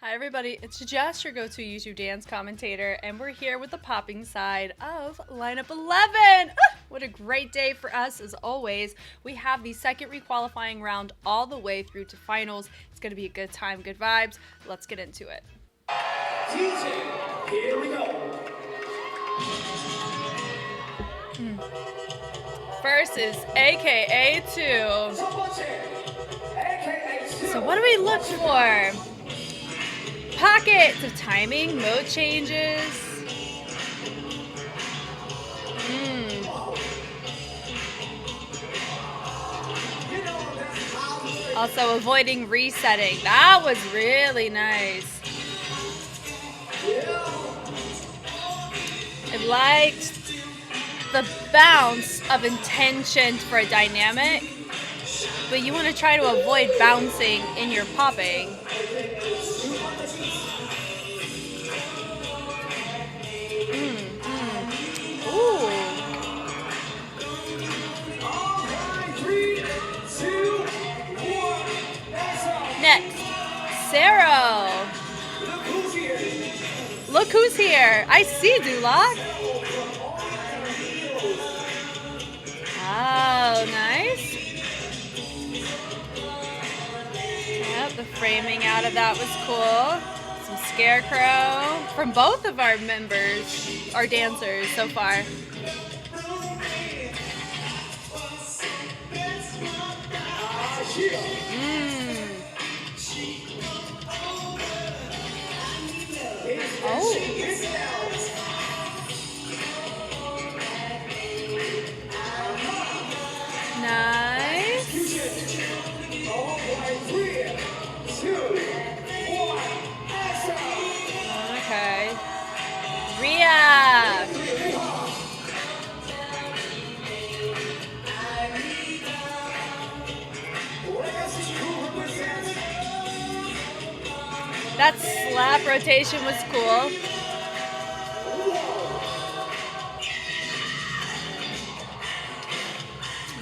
Hi everybody, it's Jess, your go-to YouTube dance commentator, and we're here with the popping side of lineup 11. What a great day for us as always. We have the second requalifying round all the way through to finals. It's going to be a good time, good vibes. Let's get into it. DJ, here we go. First is AKA 2. So what do we look for? Pockets of timing, mode changes. Also avoiding resetting. That was really nice. I liked the bounce of intention for a dynamic, but you want to try to avoid bouncing in your popping. Ooh. Next, Sarah. Look who's here. I see, Dulak. Oh, nice. Yep, the framing out of that was cool. Some scarecrow from both of our members, our dancers so far. Oh. Nice. Okay. Ria. That slap rotation was cool.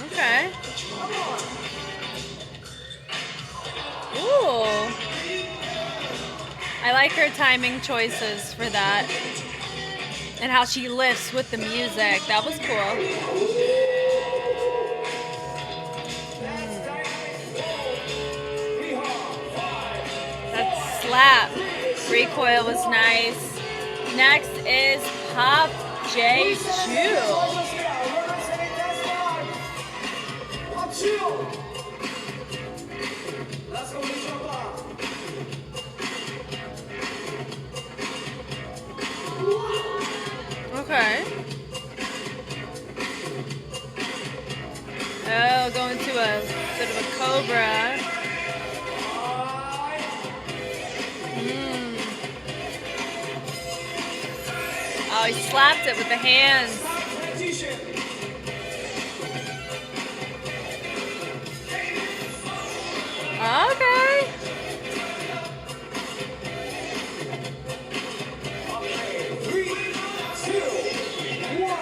Okay. Ooh. I like her timing choices for that. And how she lifts with the music. That was cool. That slap recoil was nice. Next is Pop J2. Okay. Oh, going to a bit of a cobra. Oh, he slapped it with the hands. Okay.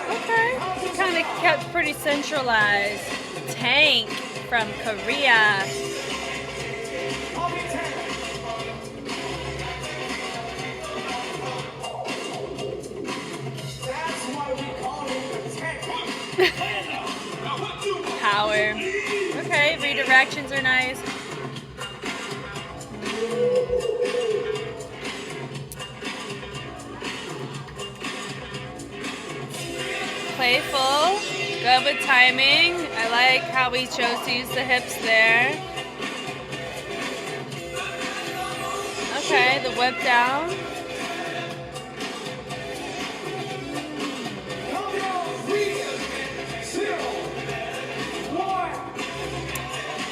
Okay. He kind of kept pretty centralized. Tank from Korea. Power. Okay, redirections are nice. Playful. Good with timing. I like how we chose to use the hips there. Okay, the whip down.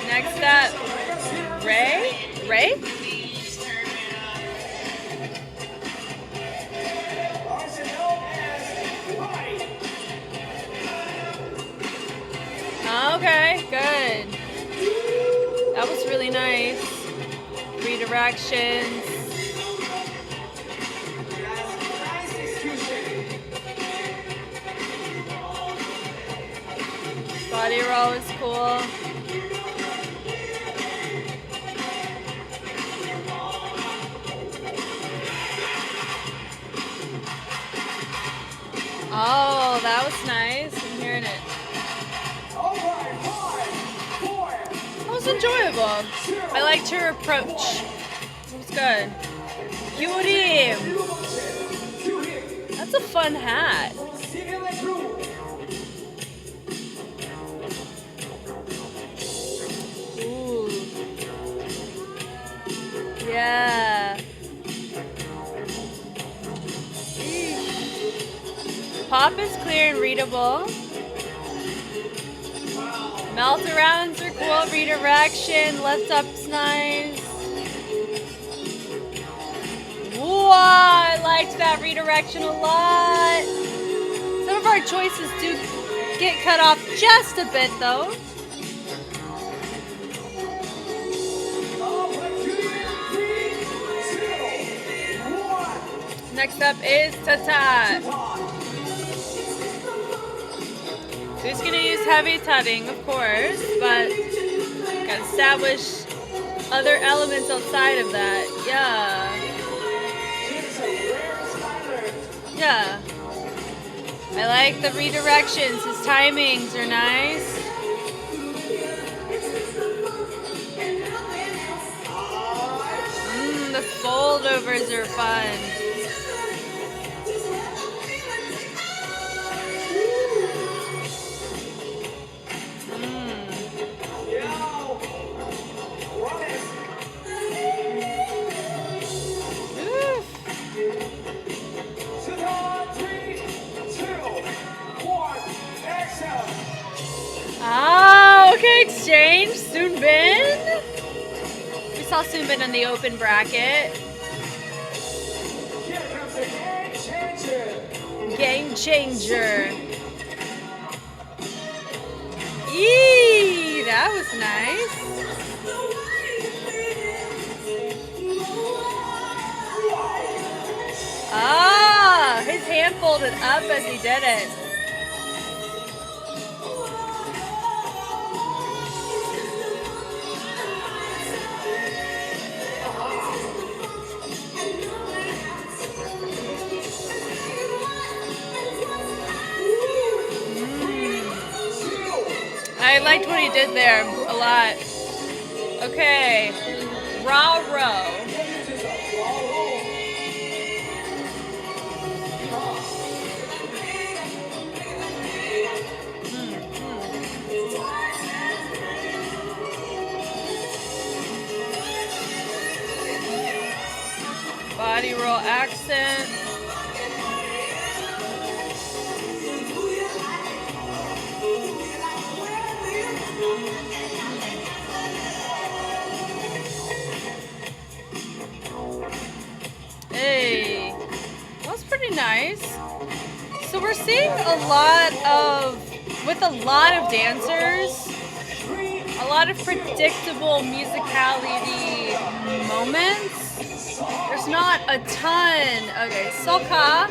Next up, Ray? Ray? Okay, good. That was really nice. Redirections. Body roll is cool. Oh, that was nice. I'm hearing it. That was enjoyable. I liked her approach. It was good. Yuri! That's a fun hat. Ooh. Yeah. Pop is clear and readable. Melt arounds are cool. Redirection. Lift up's nice. Whoa, I liked that redirection a lot. Some of our choices do get cut off just a bit though. Next up is Tata. Who's gonna use heavy tubbing, of course, but gotta establish other elements outside of that. Yeah. I like the redirections. His timings are nice. The foldovers are fun. Okay, exchange. Soonbin. We saw Soonbin in the open bracket. Game changer. Eee, that was nice. Ah, his hand folded up as he did it. I liked what he did there a lot. Okay, raw row. Body roll accent. Hey, that's pretty nice. So we're seeing with a lot of dancers, a lot of predictable musicality moments. There's not a ton, okay, Soha?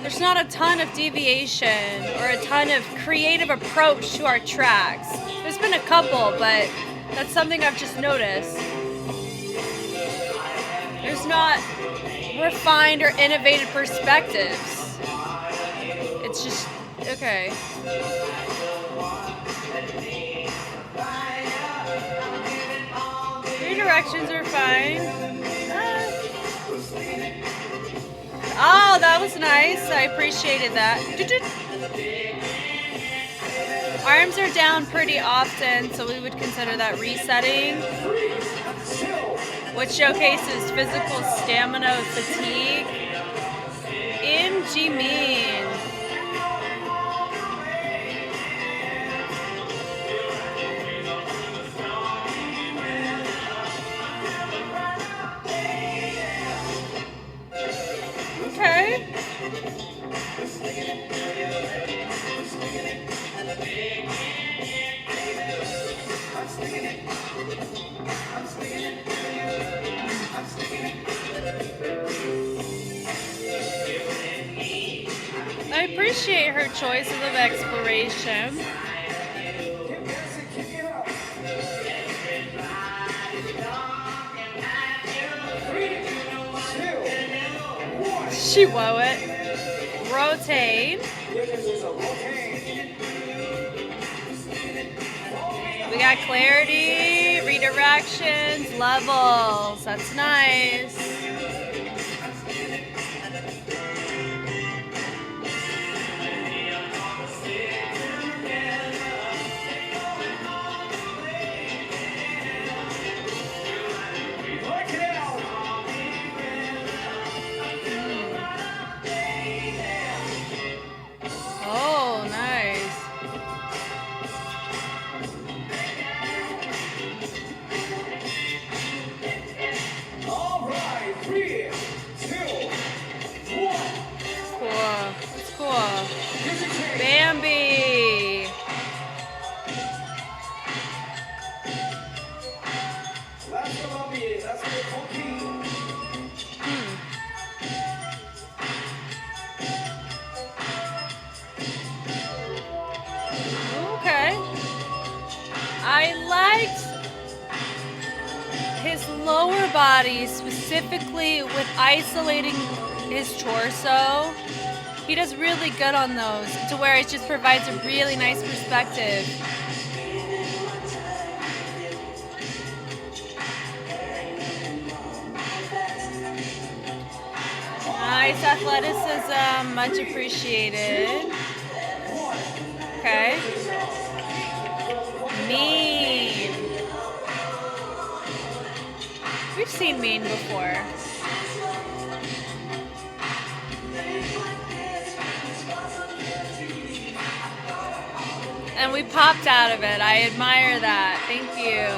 There's not a ton of deviation or a ton of creative approach to our tracks. There's been a couple, but that's something I've just noticed. There's not refined or innovative perspectives. It's just, okay. Redirections are fine. Oh, that was nice. I appreciated that. Arms are down pretty often, so we would consider that resetting, which showcases physical stamina with fatigue. In Jimin. Okay. I appreciate her choices of exploration. She woe it. rotate. We got clarity, redirections, levels. That's nice. Oh, nice. All right, 3, 2, 1. Cool. It's cool. Bambi. Let's go, Bambi. Let's go, Coquille. Okay. I liked his lower body, specifically with isolating his torso. He does really good on those, to where it just provides a really nice perspective. Nice athleticism, much appreciated. Okay. Mean. We've seen Mean before. And we popped out of it. I admire that. Thank you.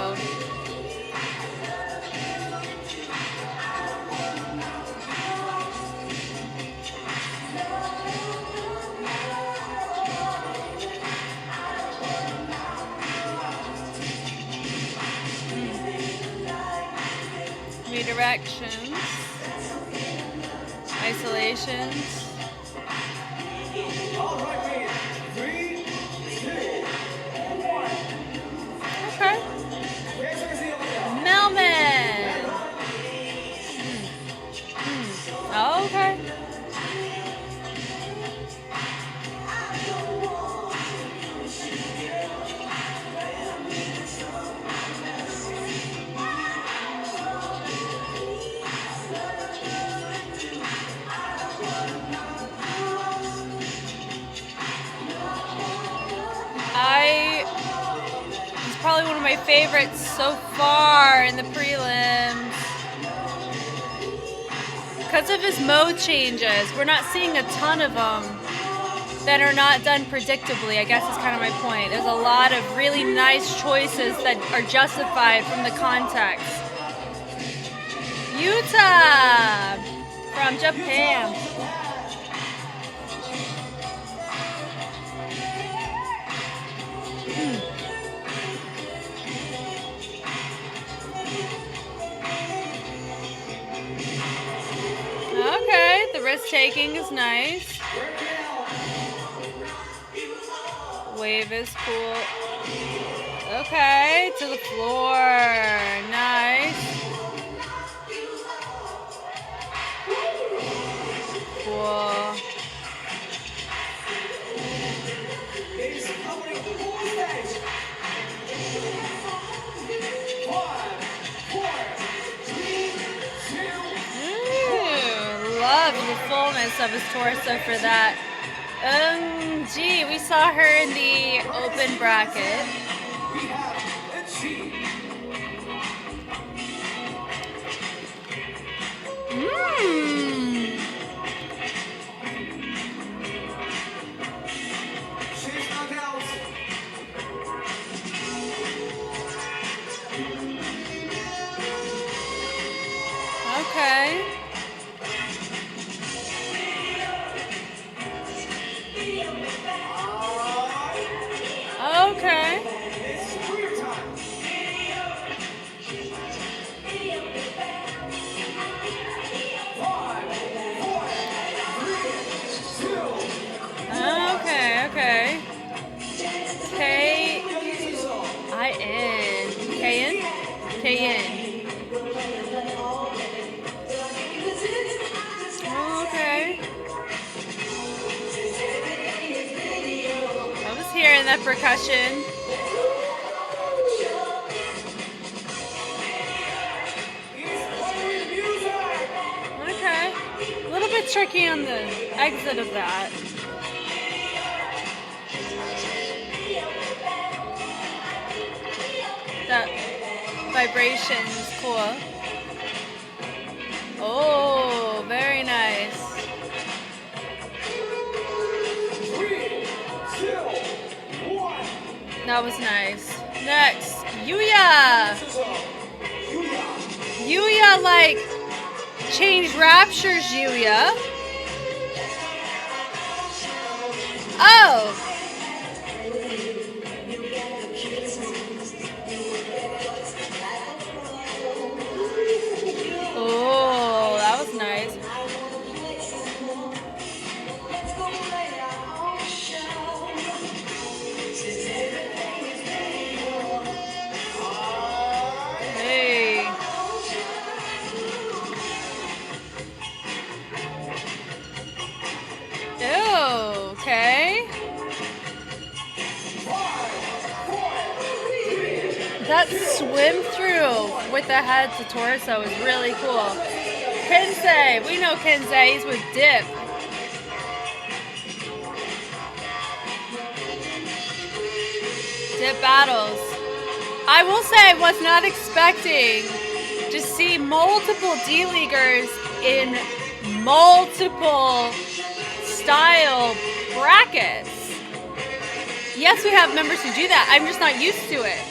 Redirections, isolations. All right, man. 3, 2, 1. Okay. Where's the other one? Melman. Oh, okay. He's probably one of my favorites so far in the prelims. Because of his mode changes, we're not seeing a ton of them that are not done predictably, I guess is kind of my point. There's a lot of really nice choices that are justified from the context. Yuta from Japan. Okay, the risk taking is nice. Wave is cool. Okay, to the floor. Nice. Cool. Love the fullness of his torso for that. Gee, we saw her in the open bracket. Okay. Okay. Okay, okay. K-I-N. K-in? K-in. That percussion. Okay. A little bit tricky on the exit of that. That vibration is cool. Oh, very nice. 3, 2, 1. That was nice. Next, Yuya. Yuya, like, changed Rapture's Yuya. Oh! Oh, that was nice. Hey. Ew, okay. That swim through with the head to torso is really cool. Kensei, we know Kensei, he's with Dip. Dip battles. I will say I was not expecting to see multiple D-Leaguers in multiple style brackets. Yes, we have members who do that. I'm just not used to it.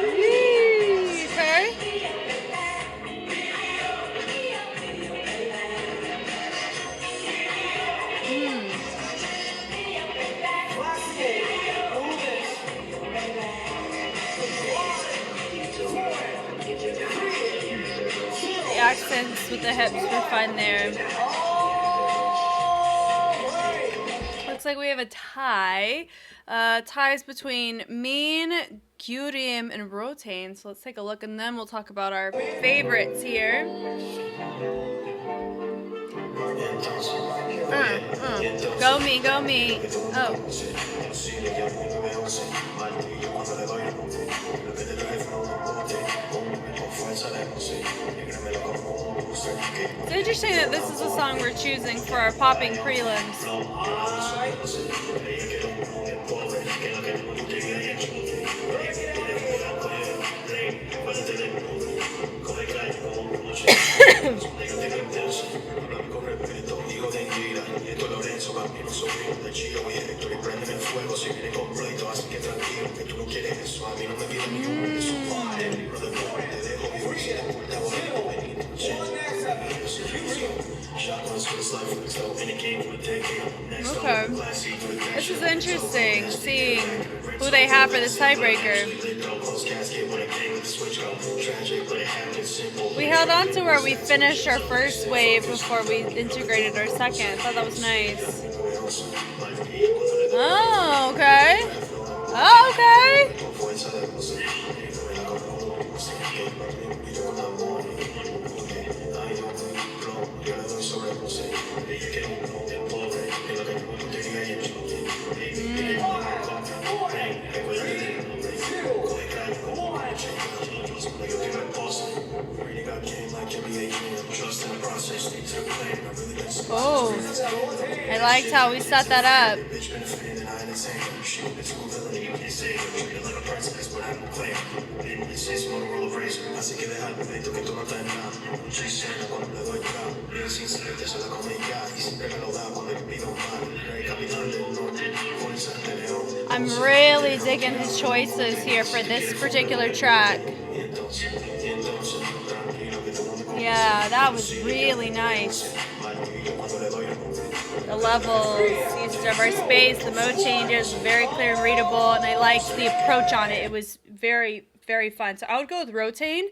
Whee, okay. The accents with the hips were fun there. Looks like we have a tie. Ties between Mean, Gyurim, and Rotain. So let's take a look and then we'll talk about our favorites here. Go me, go me. Oh. It's interesting that this is the song we're choosing for our popping prelims. Okay. This is interesting, seeing who they have for this tiebreaker. We held on to where we finished our first wave before we integrated our second. I thought that was nice. Oh, okay. Oh, okay. Oh, I liked how we set that up. I'm really digging his choices here for this particular track. Yeah, that was really nice. The levels, usage of our space, the mode changes, very clear and readable, and I liked the approach on it. It was very, very fun. So I would go with Rotain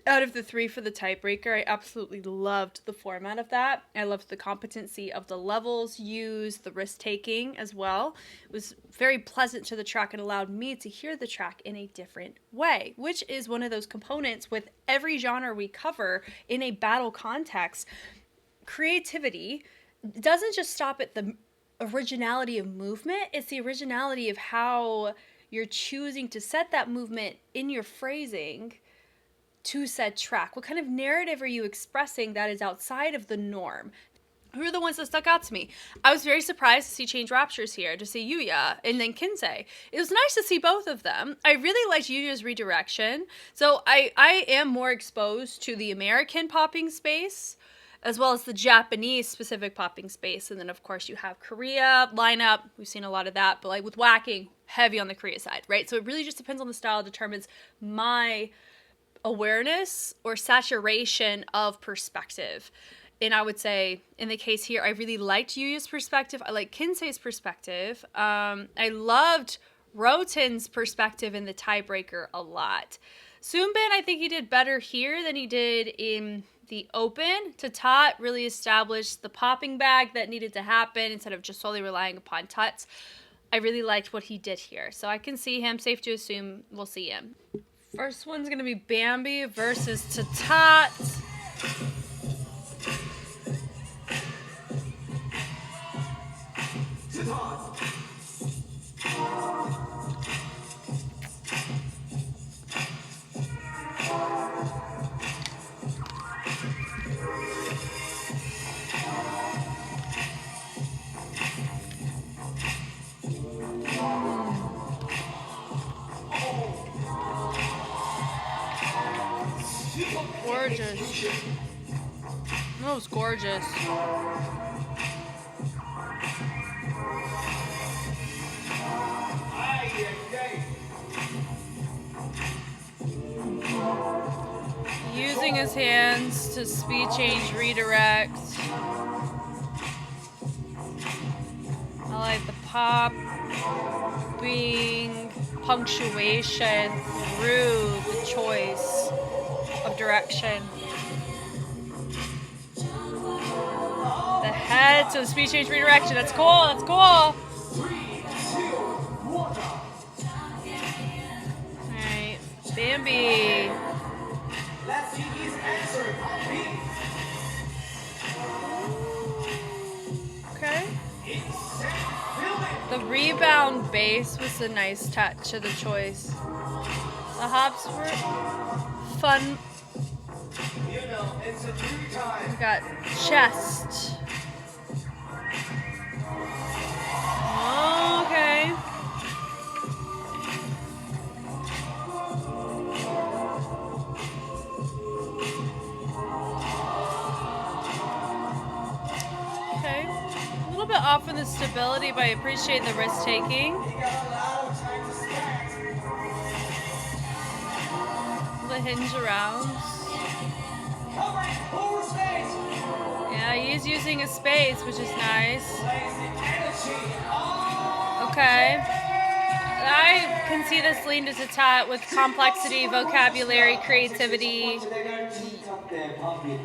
out of the three for the tiebreaker. I absolutely loved the format of that. I loved the competency of the levels used, the risk taking as well. It was very pleasant to the track and allowed me to hear the track in a different way, which is one of those components with every genre we cover in a battle context. Creativity doesn't just stop at the originality of movement. It's the originality of how you're choosing to set that movement in your phrasing to said track. What kind of narrative are you expressing that is outside of the norm? Who are the ones that stuck out to me? I was very surprised to see Change Raptures here, to see Yuya and then Kinsei. It was nice to see both of them. I really liked Yuya's redirection. So I am more exposed to the American popping space as well as the Japanese specific popping space. And then, of course, you have Korea lineup. We've seen a lot of that. But like with whacking, heavy on the Korea side, right? So it really just depends on the style, determines my awareness or saturation of perspective. And I would say, in the case here, I really liked Yuya's perspective. I like Kinsei's perspective. I loved Roten's perspective in the tiebreaker a lot. Sunbin, I think he did better here than he did in the open. Tatat really established the popping bag that needed to happen instead of just solely relying upon tuts. I really liked what he did here. So I can see him. Safe to assume we'll see him. First one's going to be Bambi versus Tatat. Gorgeous. That was gorgeous. Using his hands to speed change redirect. I like the pop being punctuation through the choice of direction. The head to the speed change redirection. That's cool. That's cool. Alright. Bambi. Let's see his answer. Okay. The rebound base was a nice touch of the choice. The hops were fun. You know, it's a new time. We got chest. Okay. Okay. A little bit off in the stability, but I appreciate the risk taking. He got a lot of time to spend. The hinge around. Covering full space. Yeah, he's using a space, which is nice. Plays the energy. Oh, Okay. I can see this lean to Tatat with complexity, vocabulary, creativity.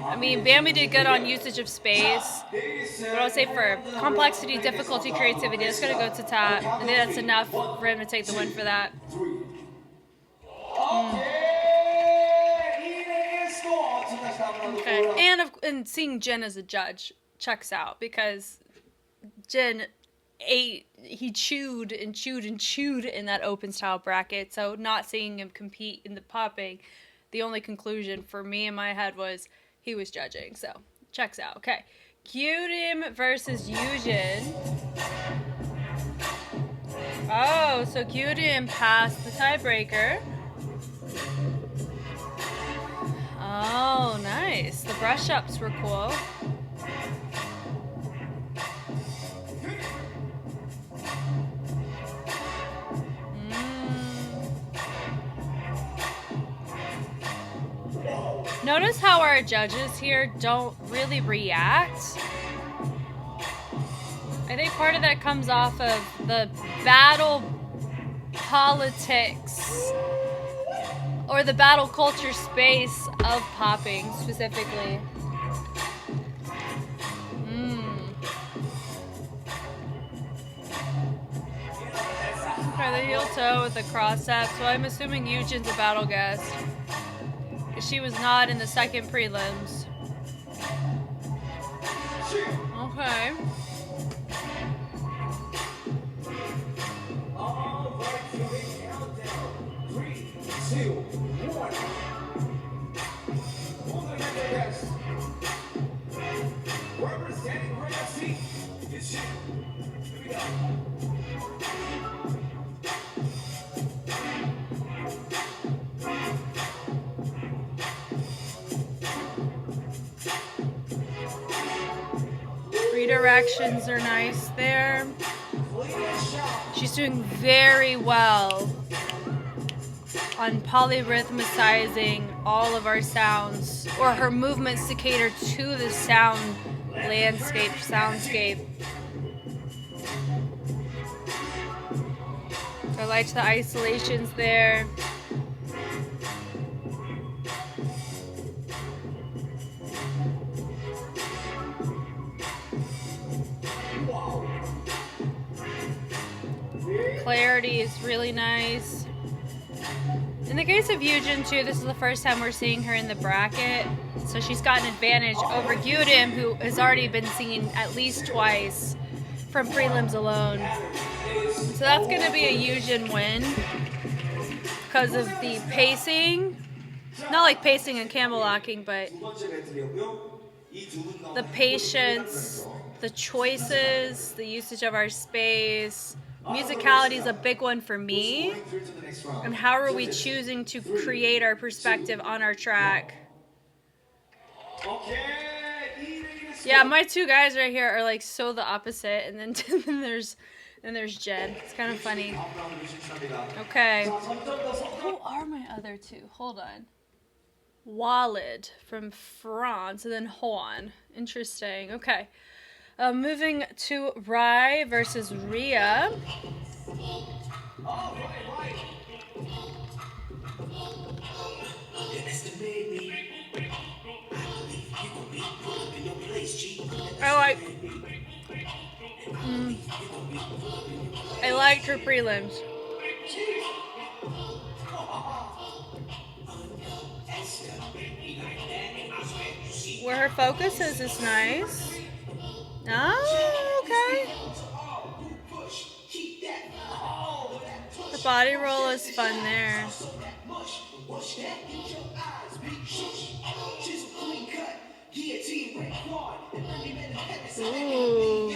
I mean, Bambi did good on usage of space. But I would say for complexity, difficulty, creativity, it's going to go to Tatat. I think that's enough for him to take the win for that. Okay. And seeing Jin as a judge checks out because Jin ate, he chewed and chewed and chewed in that open style bracket. So not seeing him compete in the popping, the only conclusion for me in my head was he was judging. So checks out. Okay. Kyurem versus Yujin. Oh, so Kyurem passed the tiebreaker. Oh, nice. The brush ups were cool. Notice how our judges here don't really react. I think part of that comes off of the battle politics or the battle culture space of popping specifically. Okay, the heel toe with the cross up. So I'm assuming Yujin's a battle guest. She was not in the second prelims. Okay. directions are nice there. She's doing very well on polyrhythmicizing all of our sounds, or her movements to cater to the soundscape. I liked the isolations there. Clarity is really nice. In the case of Yujin too, this is the first time we're seeing her in the bracket. So she's got an advantage over Gyurim, who has already been seen at least twice from prelims alone. So that's going to be a Yujin win because of the pacing. Not like pacing and camel locking, but the patience, the choices, the usage of our space. Musicality is a big one for me. And how are we choosing to create our perspective on our track? Yeah, my two guys right here are like so the opposite, and then there's Jen. It's kind of funny. Okay. Who are my other two? Hold on. Walid from France, and then Juan. Interesting. Okay. Moving to Rai versus Ria. I liked her prelims. Where her focus is nice. Oh, okay. The body roll is fun there. Ooh.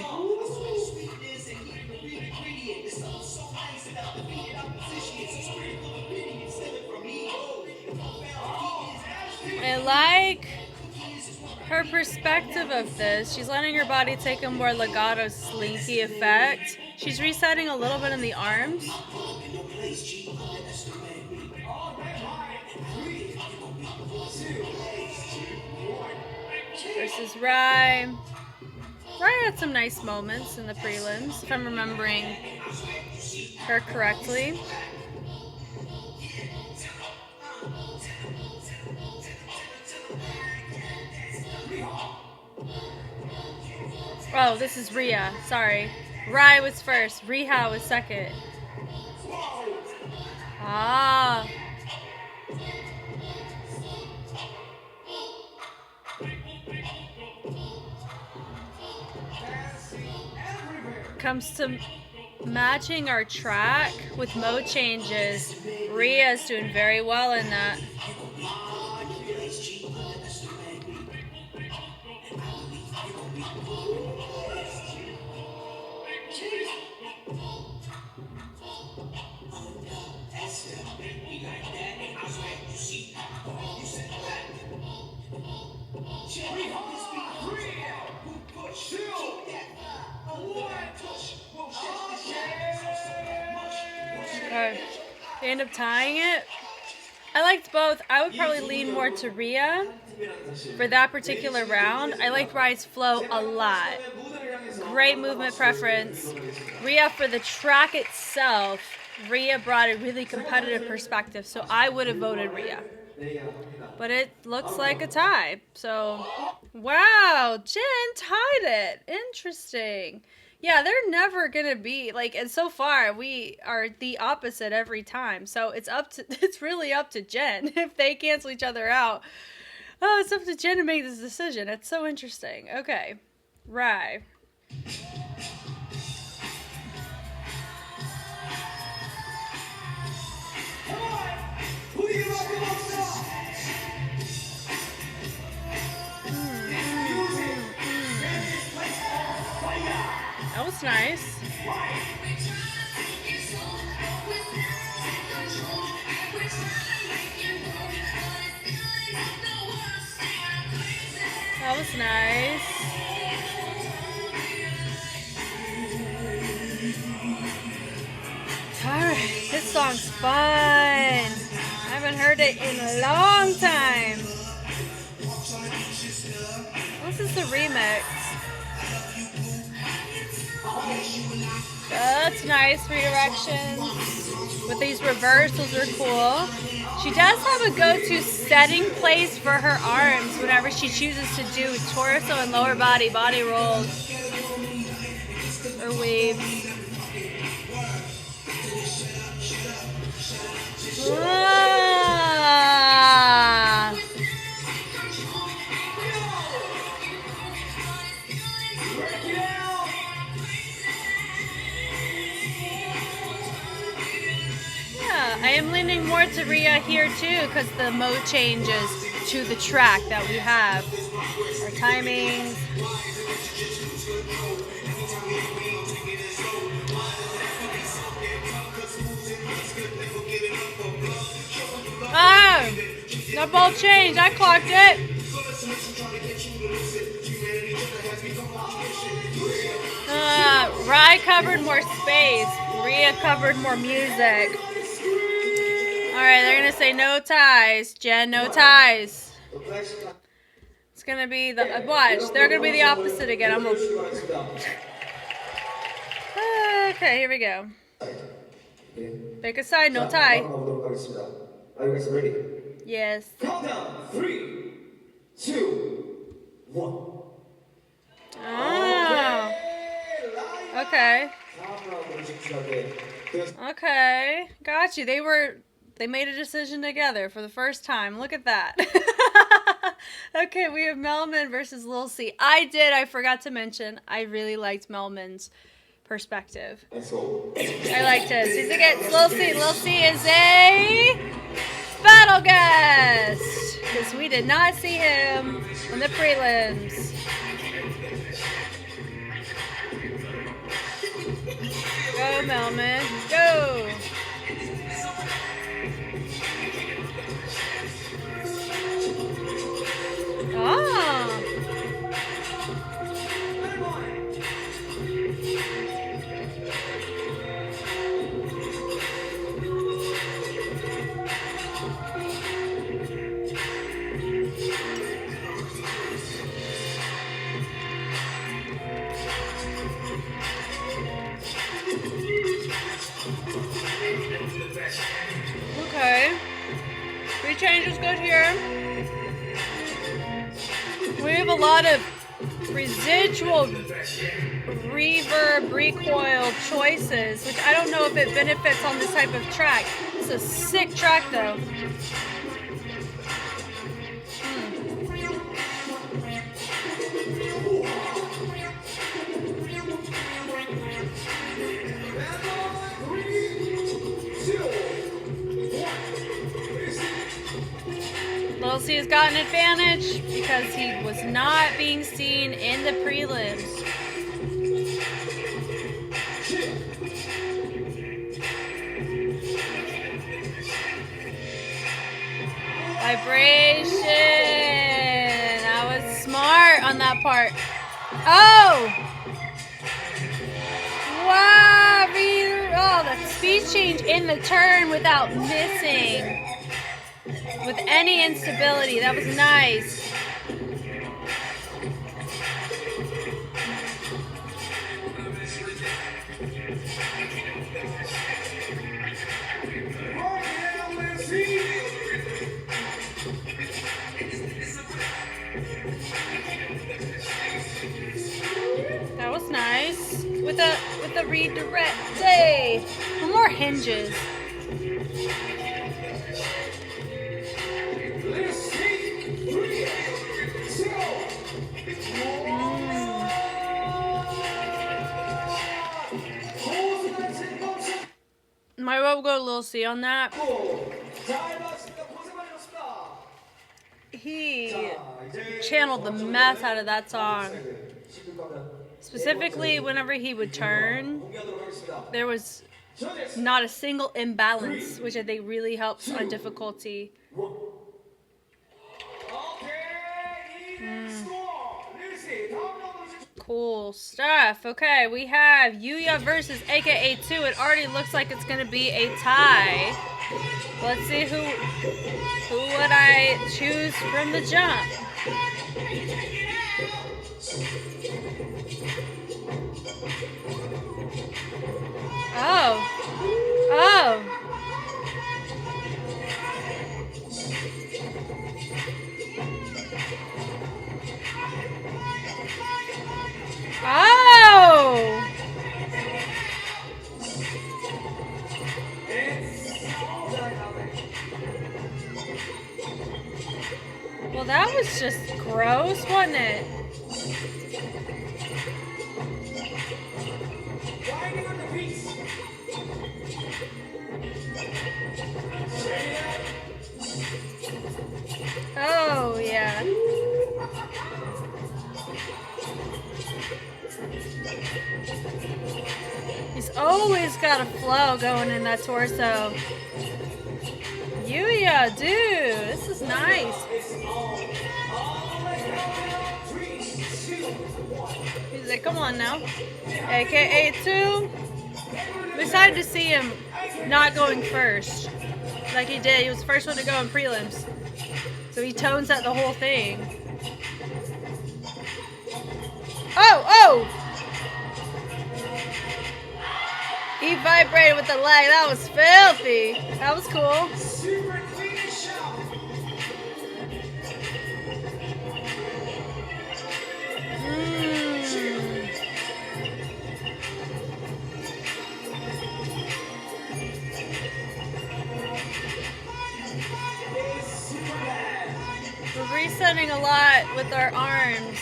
I like her perspective of this. She's letting her body take a more legato, slinky effect. She's resetting a little bit in the arms. Versus Rai. Rai had some nice moments in the prelims, if I'm remembering her correctly. Oh, this is Ria. Sorry. Rai was first. Riha was second. Ah. Comes to matching our track with mode changes. Ria's doing very well in that. They end up tying it. I liked both. I would probably lean more to Ria for that particular round. I liked Rai's flow a lot. Great movement preference. Ria for the track itself. Ria brought a really competitive perspective, so I would have voted Ria. But it looks like a tie. So, wow, Jen tied it. Interesting. Yeah, they're never gonna be like, and so far we are the opposite every time. So it's really up to Jen if they cancel each other out. Oh, it's up to Jen to make this decision. It's so interesting. Okay, Rai. That was nice. That was nice. song's fun. I haven't heard it in a long time. This is the remix. That's nice. Redirections with these reversals are cool. She does have a go-to setting place for her arms whenever she chooses to do torso and lower body rolls or waves. Ah. Yeah, I am leaning more to Rhea here too because the mode changes to the track that we have. Our timings. Ah! The ball changed. I clocked it. Rye covered more space. Rhea covered more music. Alright, they're going to say no ties. Jen, no ties. It's going to be the... watch. They're going to be the opposite again. I'm going to... Okay, here we go. Pick a side, no tie. Are you guys ready? Yes. Countdown, 3, 2, 1. Oh. Okay. Okay. Got you. They made a decision together for the first time. Look at that. Okay, we have Melman versus Lil C. I forgot to mention, I really liked Melman's perspective. Let's go. I liked his. He's against Lil C. Lil C is a battle guest because we did not see him in the prelims. Go, Melman. Go. Oh. Okay. Three changes good here. We have a lot of residual reverb recoil choices, which I don't know if it benefits on this type of track. It's a sick track though. Lil C has got an advantage because he was not being seen in the prelims. Vibration. I was smart on that part. Oh! Wow! Oh, the speed change in the turn without missing. With any instability. That was nice. That was nice. With the redirect. Hey! More hinges. My vote will go to Lil C on that. He channeled the mess out of that song. Specifically, whenever he would turn, there was not a single imbalance, which I think really helps on difficulty. Cool stuff. Okay, we have Yuya versus AKA 2. It already looks like it's gonna be a tie. Let's see who would I choose from the jump. Oh. Oh. Oh! Well, that was just gross, wasn't it? Oh, yeah. He's always got a flow going in that torso. Yuya, dude, this is nice. He's like, come on now. AKA 2. I'm excited to see him not going first. Like he did. He was the first one to go in prelims. So he tones that the whole thing. Oh, oh! He vibrated with the leg. That was filthy. That was cool. We're resetting a lot with our arms.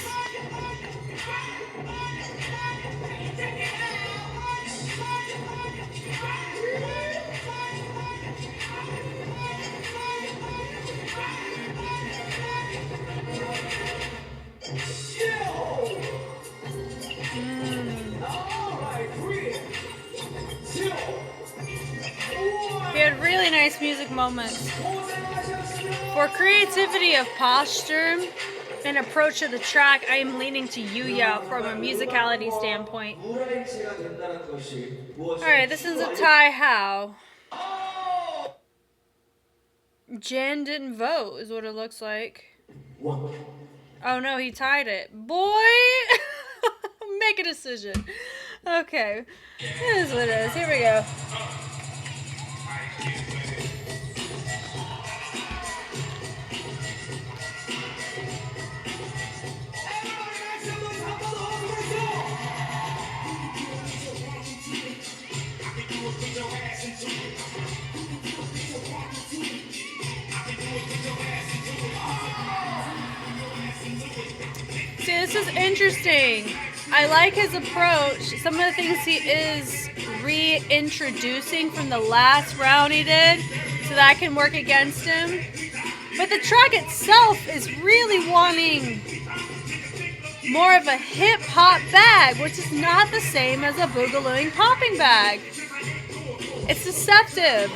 He had really nice music moments. For creativity of posture and approach to the track, I am leaning to Yuya from a musicality standpoint. Alright, this is a tie how. Jan didn't vote, is what it looks like. Oh no, he tied it. Boy! Make a decision. Okay. It is what it is. Here we go. See, this is interesting. I like his approach. Some of the things he is reintroducing from the last round he did, so that can work against him. But the track itself is really wanting more of a hip-hop bag, which is not the same as a boogalooing popping bag. It's deceptive.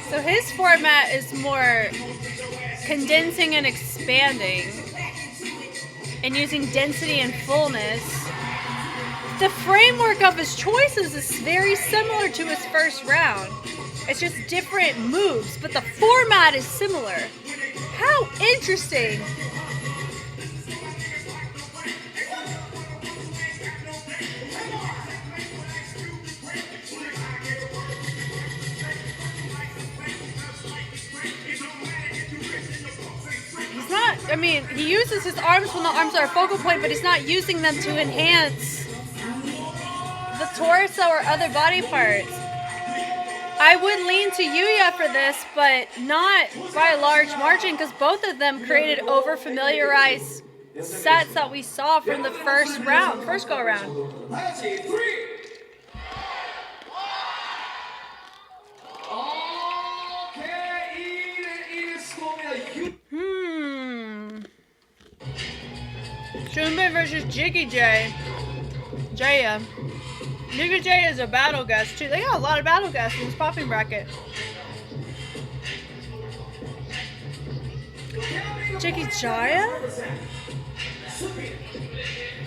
So his format is more condensing and expanding and using density and fullness. The framework of his choices is very similar to his first round. It's just different moves, but the format is similar. How interesting. I mean, he uses his arms when the arms are a focal point, but he's not using them to enhance the torso or other body parts. I would lean to Yuya for this, but not by a large margin, because both of them created over-familiarized sets that we saw from the first go-around. Sullivan versus Jiggy J. Jaya. Jiggy J is a battle guest too. They got a lot of battle guests in this popping bracket. Jiggy Jaya?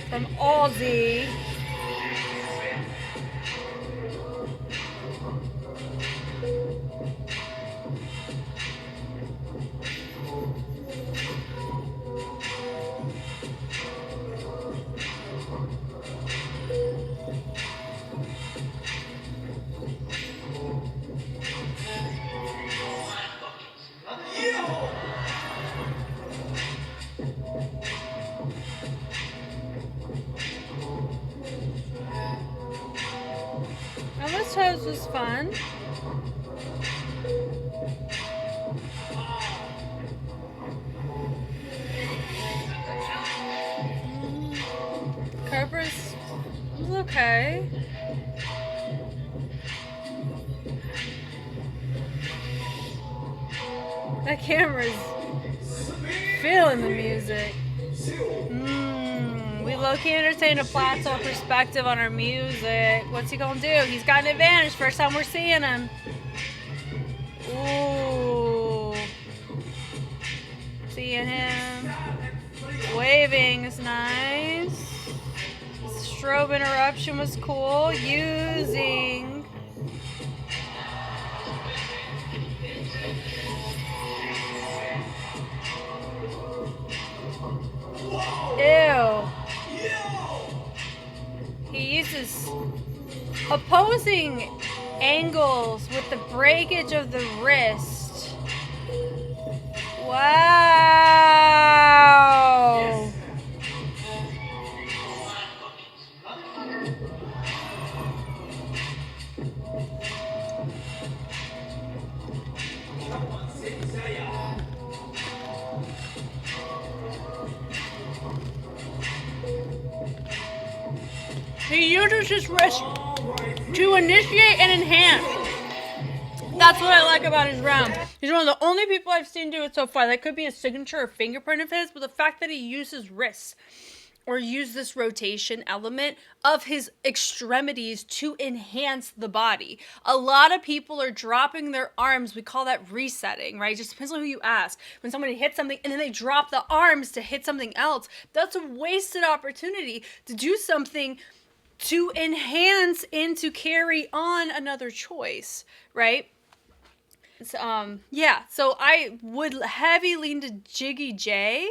From Aussie. Oh, this host was fun. Cobra's was okay. That camera's feeling the music. We low-key entertain a plateau perspective on our music. What's he gonna do? He's got an advantage. First time we're seeing him. Ooh. Seeing him. Waving is nice. Strobe interruption was cool. Using. Ew. He uses opposing angles with the breakage of the wrist. Wow. He uses his wrist to initiate and enhance. That's what I like about his round. He's one of the only people I've seen do it so far. That could be a signature or fingerprint of his, but the fact that he uses wrists or use this rotation element of his extremities to enhance the body. A lot of people are dropping their arms. We call that resetting, right? It just depends on who you ask. When somebody hits something and then they drop the arms to hit something else, that's a wasted opportunity to do something to enhance and to carry on another choice, right? So, yeah, so I would heavy lean to Jiggy J.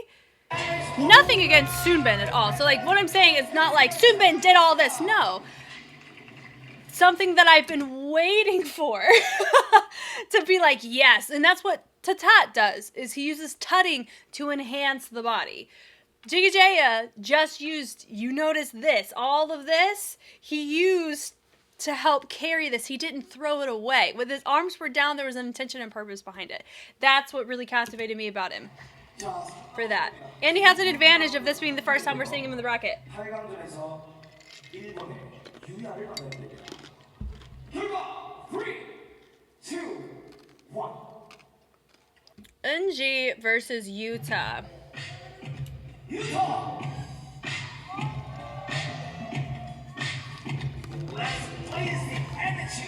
Nothing against Soonbin at all. So, like, what I'm saying is not like Soonbin did all this. No. Something that I've been waiting for to be like, yes. And that's what Tatat does, is he uses tutting to enhance the body. Jiggy Jaya just used, you notice this, all of this, he used to help carry this. He didn't throw it away. When his arms were down, there was an intention and purpose behind it. That's what really captivated me about him for that. And he has an advantage of this being the first time we're seeing him in the bracket. NG versus Utah. Utah! Let's place the energy!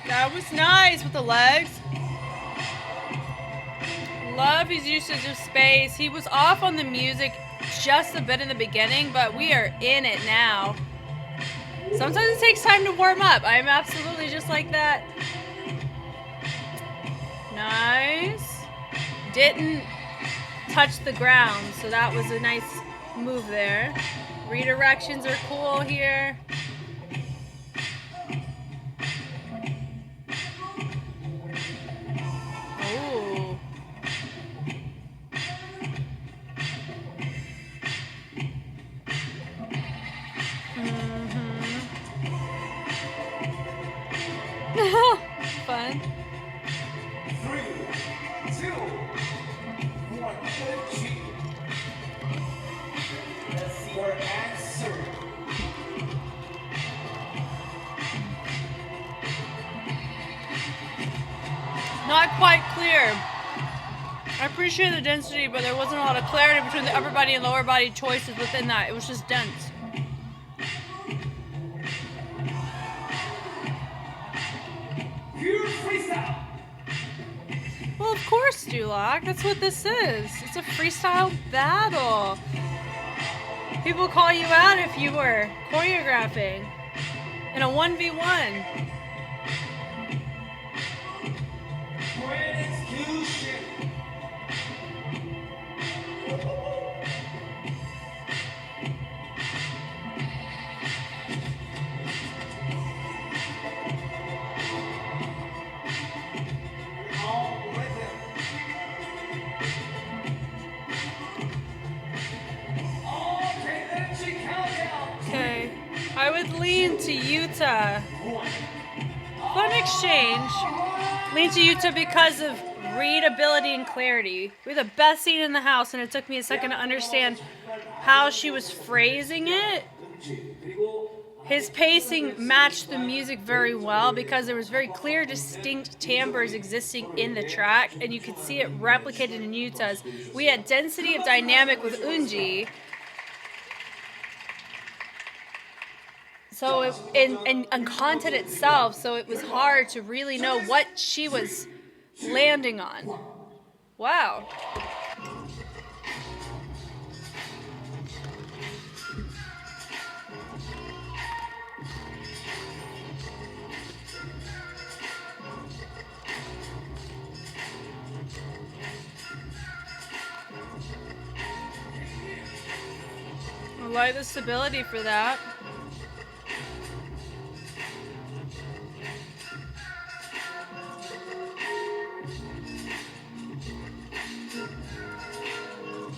That was nice with the legs. Love his usage of space. He was off on the music just a bit in the beginning, but we are in it now. Sometimes it takes time to warm up. I'm absolutely just like that. Nice. Didn't touch the ground, so that was a nice move there. Redirections are cool here. Ooh. Fun. 3, 2, 1, let's see her answer. not quite clear. I appreciate the density, but there wasn't a lot of clarity between the upper body and lower body choices within that. It was just dense. Pure freestyle. Well, of course, Dulac. That's what this is. It's a freestyle battle. People call you out if you were choreographing in a 1v1. Great execution. All rhythm. All energy countdown. Okay. I would lean to Utah. Fun exchange. Lean to Utah because of readability and clarity. We're the best scene in the house, and it took me a second to understand how she was phrasing it. His pacing matched the music very well because there was very clear, distinct timbres existing in the track, and you could see it replicated in Utah's. We had density of dynamic with Unji. So and content itself, so it was hard to really know what she was landing on. Wow. I like the stability for that.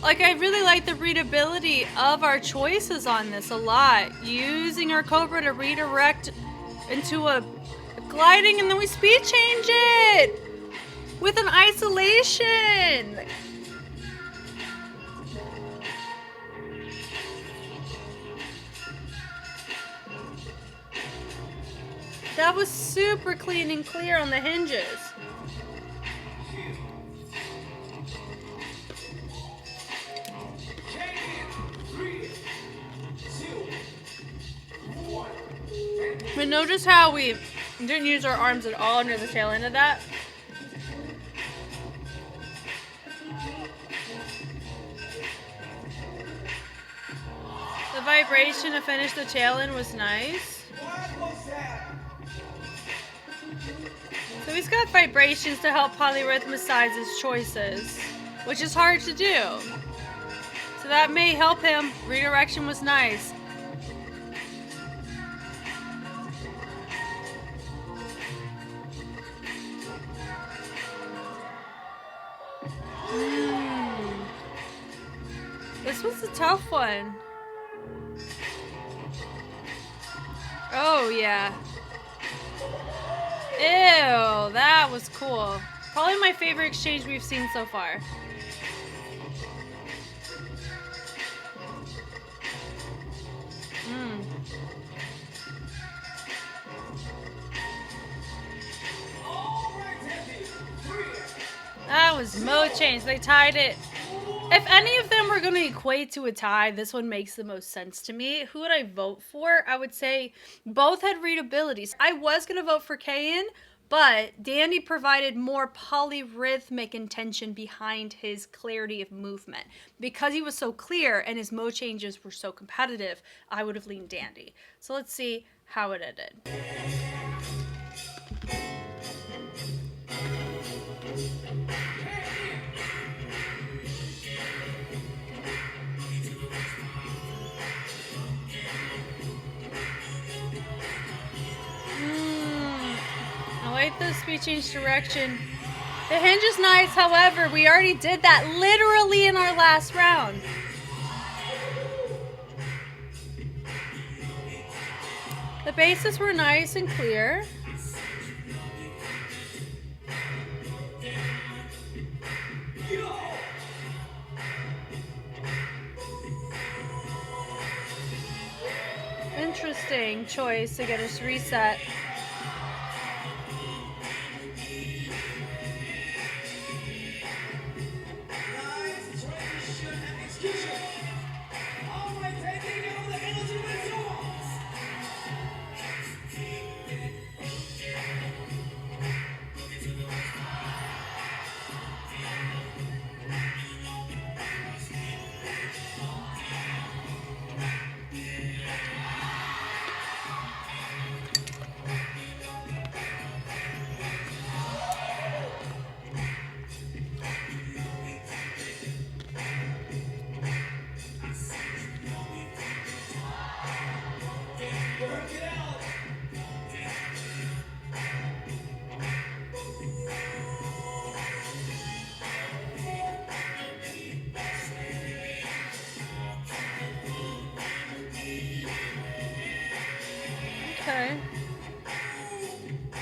Like, I really like the readability of our choices on this a lot. Using our Cobra to redirect into a gliding, and then we speed change it with an isolation. That was super clean and clear on the hinges. But notice how we didn't use our arms at all near the tail end of that. The vibration to finish the tail end was nice. So he's got vibrations to help polyrhythmicize his choices, which is hard to do. So that may help him. Redirection was nice. This was a tough one. Oh, yeah. Ew, that was cool. Probably my favorite exchange we've seen so far. That was Mo change. They tied it. If any of them were going to equate to a tie, this one makes the most sense to me. Who would I vote for? I would say both had readabilities. I was going to vote for Kayan, but Dandy provided more polyrhythmic intention behind his clarity of movement. Because he was so clear and his Mo changes were so competitive, I would have leaned Dandy. So let's see how it ended. I like the speed change direction. The hinge is nice, however, we already did that literally in our last round. The bases were nice and clear. Interesting choice to get us reset. Okay.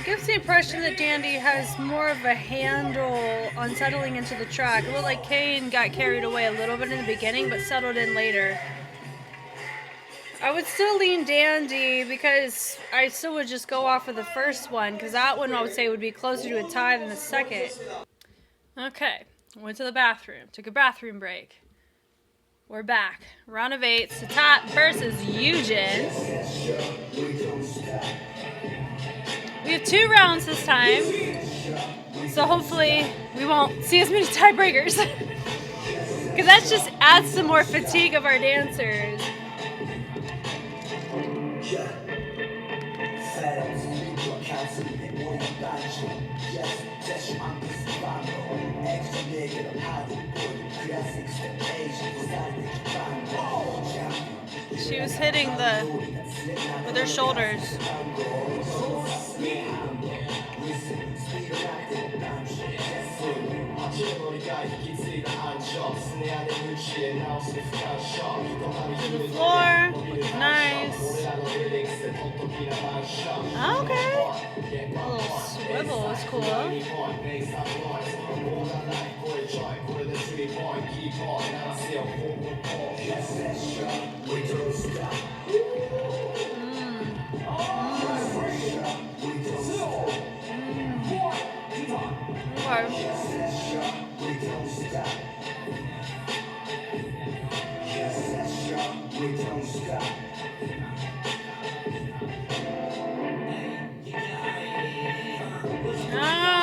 It gives the impression that Dandy has more of a handle on settling into the track. It looked like Kane got carried away a little bit in the beginning, but settled in later. I would still lean Dandy because I still would just go off of the first one, because that one I would say would be closer to a tie than the second. Okay, went to the bathroom, took a bathroom break. We're back. Round of 8, Satat versus Eugen. We have 2 rounds this time, so hopefully we won't see as many tiebreakers. Because that just adds some more fatigue of our dancers. She was hitting with her shoulders. To the floor, looking nice. Okay. A little swivel was cool.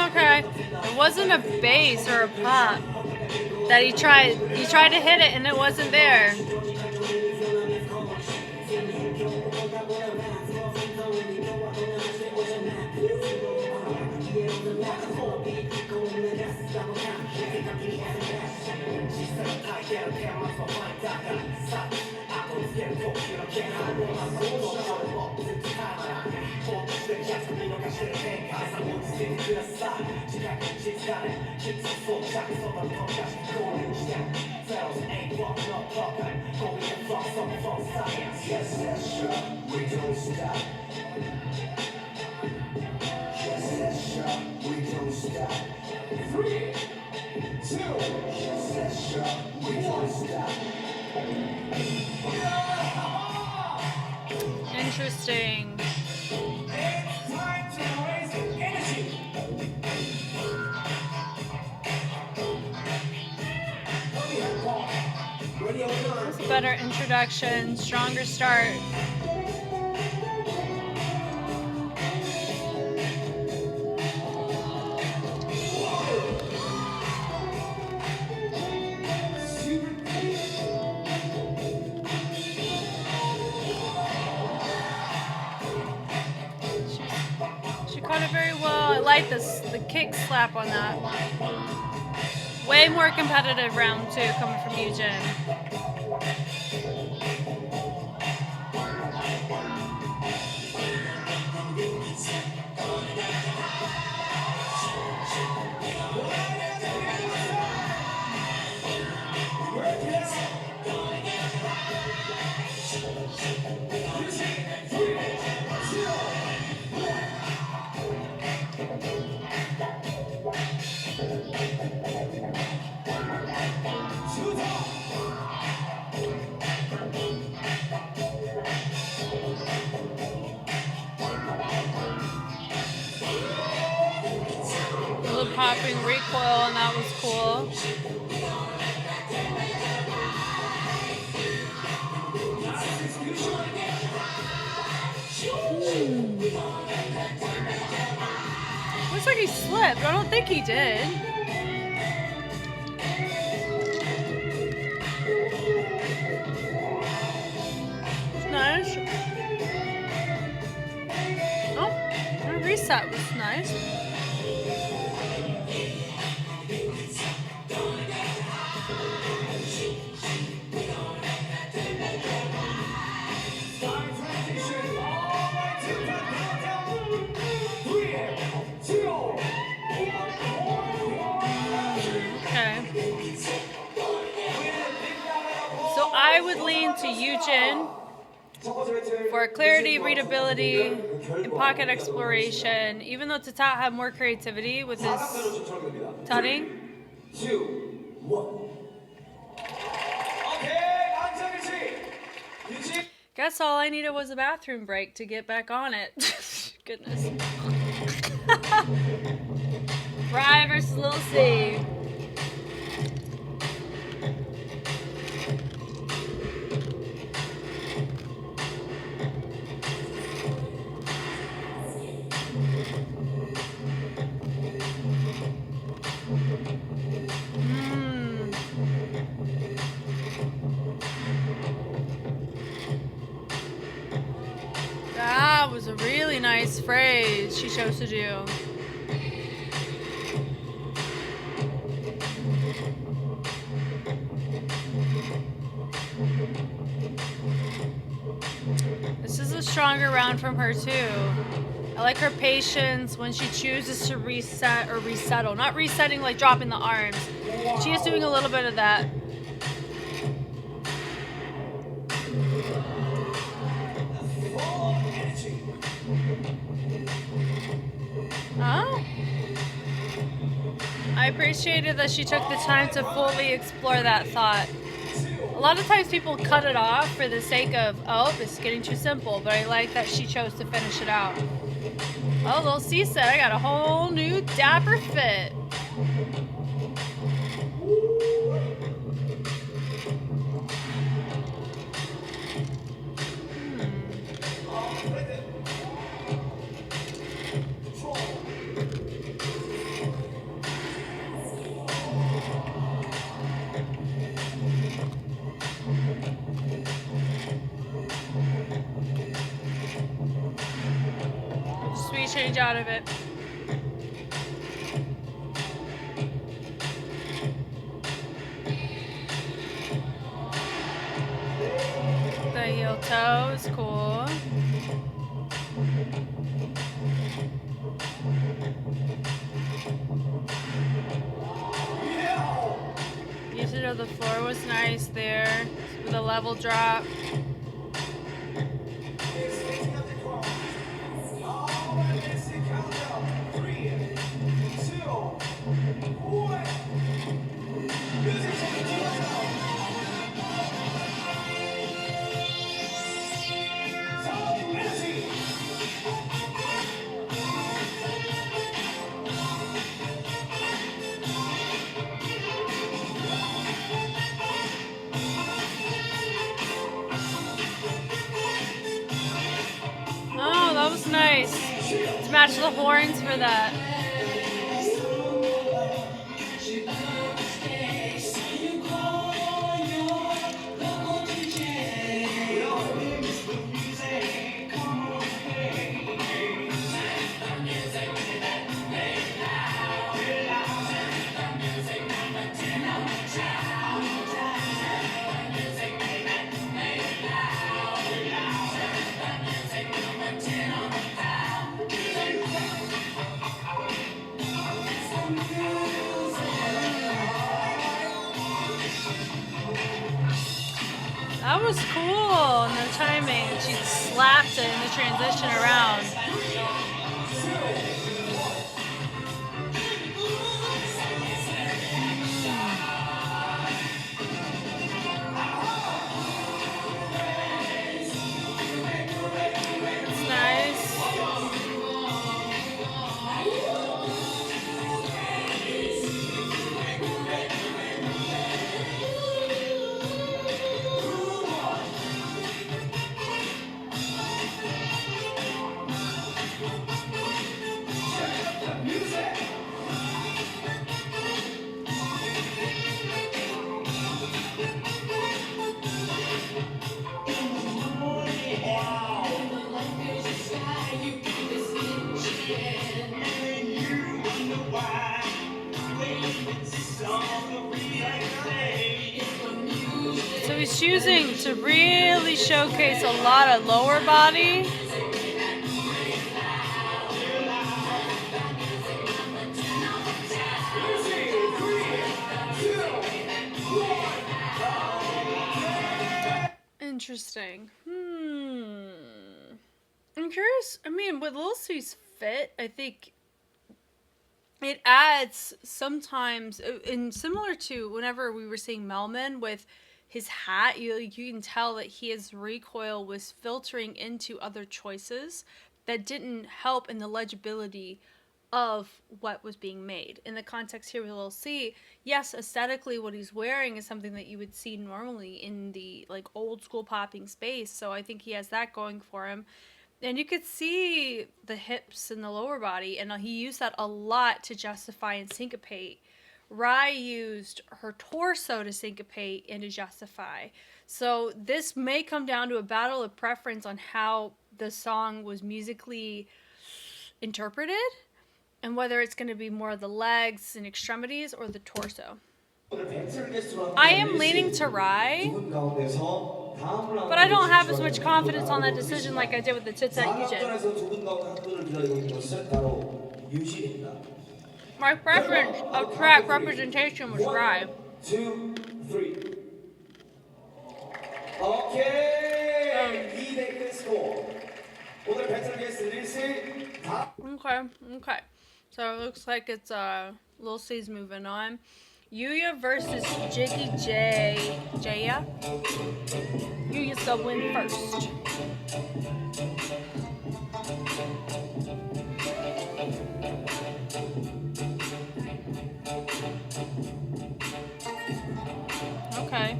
Okay. It wasn't a bass or a pop that he tried to hit it and it wasn't there. Interesting. That's a better introduction, stronger start. She caught it very well. I like the kick slap on that. Way more competitive round 2 coming from Eugen. Popping recoil, and that was cool. Looks like he slipped. I don't think he did. Nice. Oh, the reset was nice. I would lean to Eugen For clarity, readability, and pocket exploration, even though Tata had more creativity with his tutting. 3, 2, 1. Okay, Guess all I needed was a bathroom break to get back on it. Goodness. Fry versus Lil C. That was a really nice phrase she chose to do. This is a stronger round from her too. I like her patience when she chooses to reset or resettle. Not resetting like dropping the arms. She is doing a little bit of that. Oh. I appreciated that she took the time to fully explore that thought. A lot of times people cut it off for the sake of, oh, it's getting too simple, but I like that she chose to finish it out. Oh, Lil C said, I got a whole new dapper fit. Sweet change out of it. The heel toe is cool. Usage of the floor was nice there with a level drop. Oh, that was nice. To match the horns for that. That was cool in the timing. She slapped it in the transition around. It's nice. So he's choosing to really showcase a lot of lower body. Interesting. I'm curious. I mean, with Lil C's fit, I think it adds sometimes, and similar to whenever we were seeing Melman with his hat, you can tell that his recoil was filtering into other choices that didn't help in the legibility of what was being made. In the context here with Lil C, yes, aesthetically what he's wearing is something that you would see normally in the like old school popping space. So I think he has that going for him. And you could see the hips and the lower body, and he used that a lot to justify and syncopate. Rai used her torso to syncopate and to justify. So this may come down to a battle of preference on how the song was musically interpreted, and whether it's going to be more of the legs and extremities or the torso. I am leaning to Rai, but I don't have as much confidence on that decision like I did with the tits at Yujin. My preference of track representation was Rai. 2, 3. 오케이. 2대1 스코어. 오늘 배틀 게스트 릴씨 다. Okay. So it looks like it's Lil C's moving on. Yuya versus Jiggy J. Jaya. Yuya's gonna win first. Okay.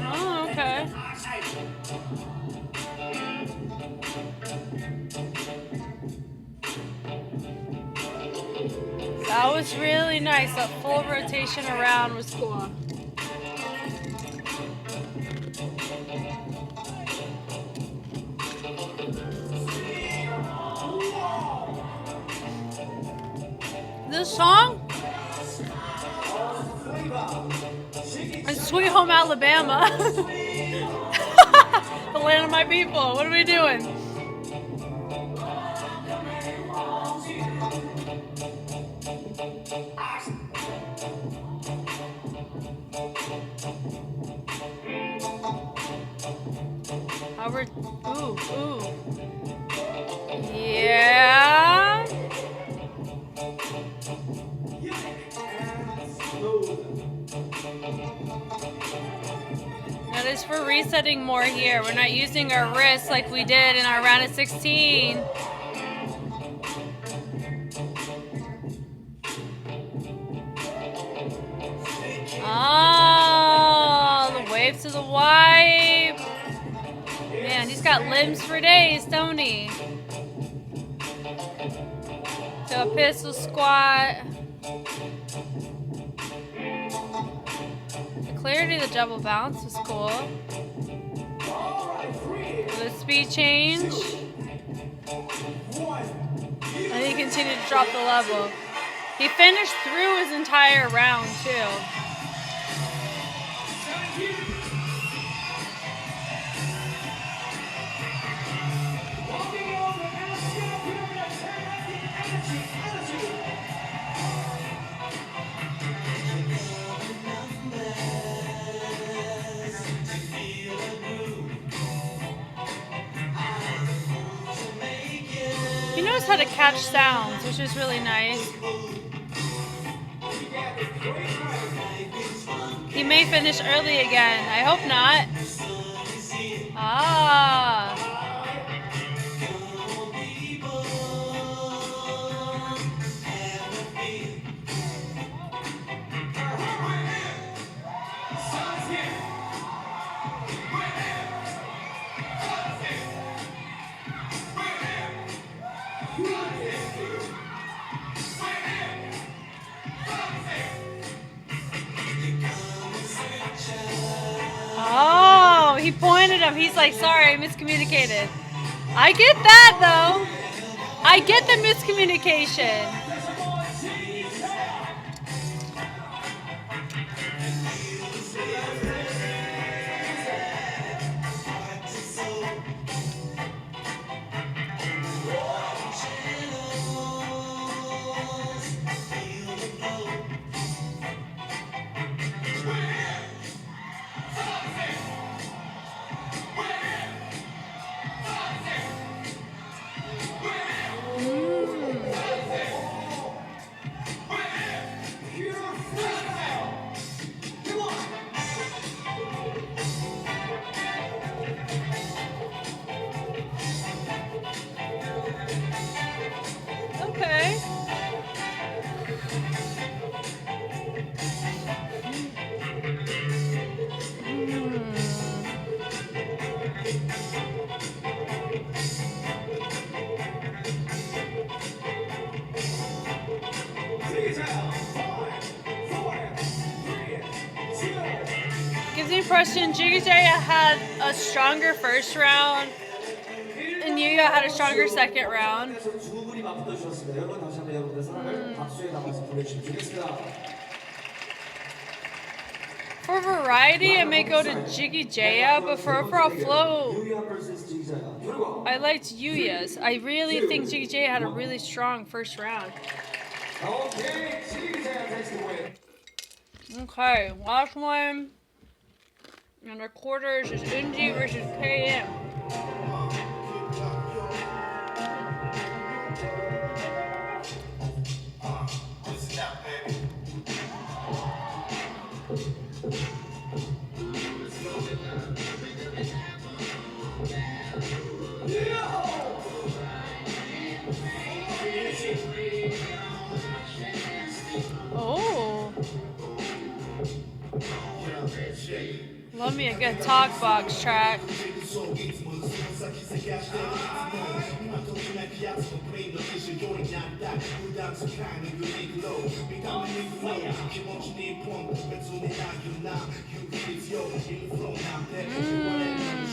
Oh, okay. That was really nice. That full rotation around was cool. This song is Sweet Home Alabama. The land of my people. What are we doing? Howard, ooh. Yeah. That is for resetting more here. We're not using our wrists like we did in our round of 16. Oh, the wave to the wipe. Man, he's got limbs for days, don't he? To a pistol squat. The clarity of the double bounce was cool. The speed change. And he continued to drop the level. He finished through his entire round, too. He knows how to catch sounds, which is really nice. He may finish early again. I hope not. Ah. Oh, he pointed him. He's like, sorry, I miscommunicated. I get that, though. I get the miscommunication. gives the impression Jiggy J had a stronger first round and Yuya had a stronger second round. For variety, I may go to Jiggy Jaya, but for overall flow, I liked Yuya's. I really think Jiggy Jaya had a really strong first round. Okay, last one. And the quarters is Unji versus KM. Oh. Love me a good talk box track.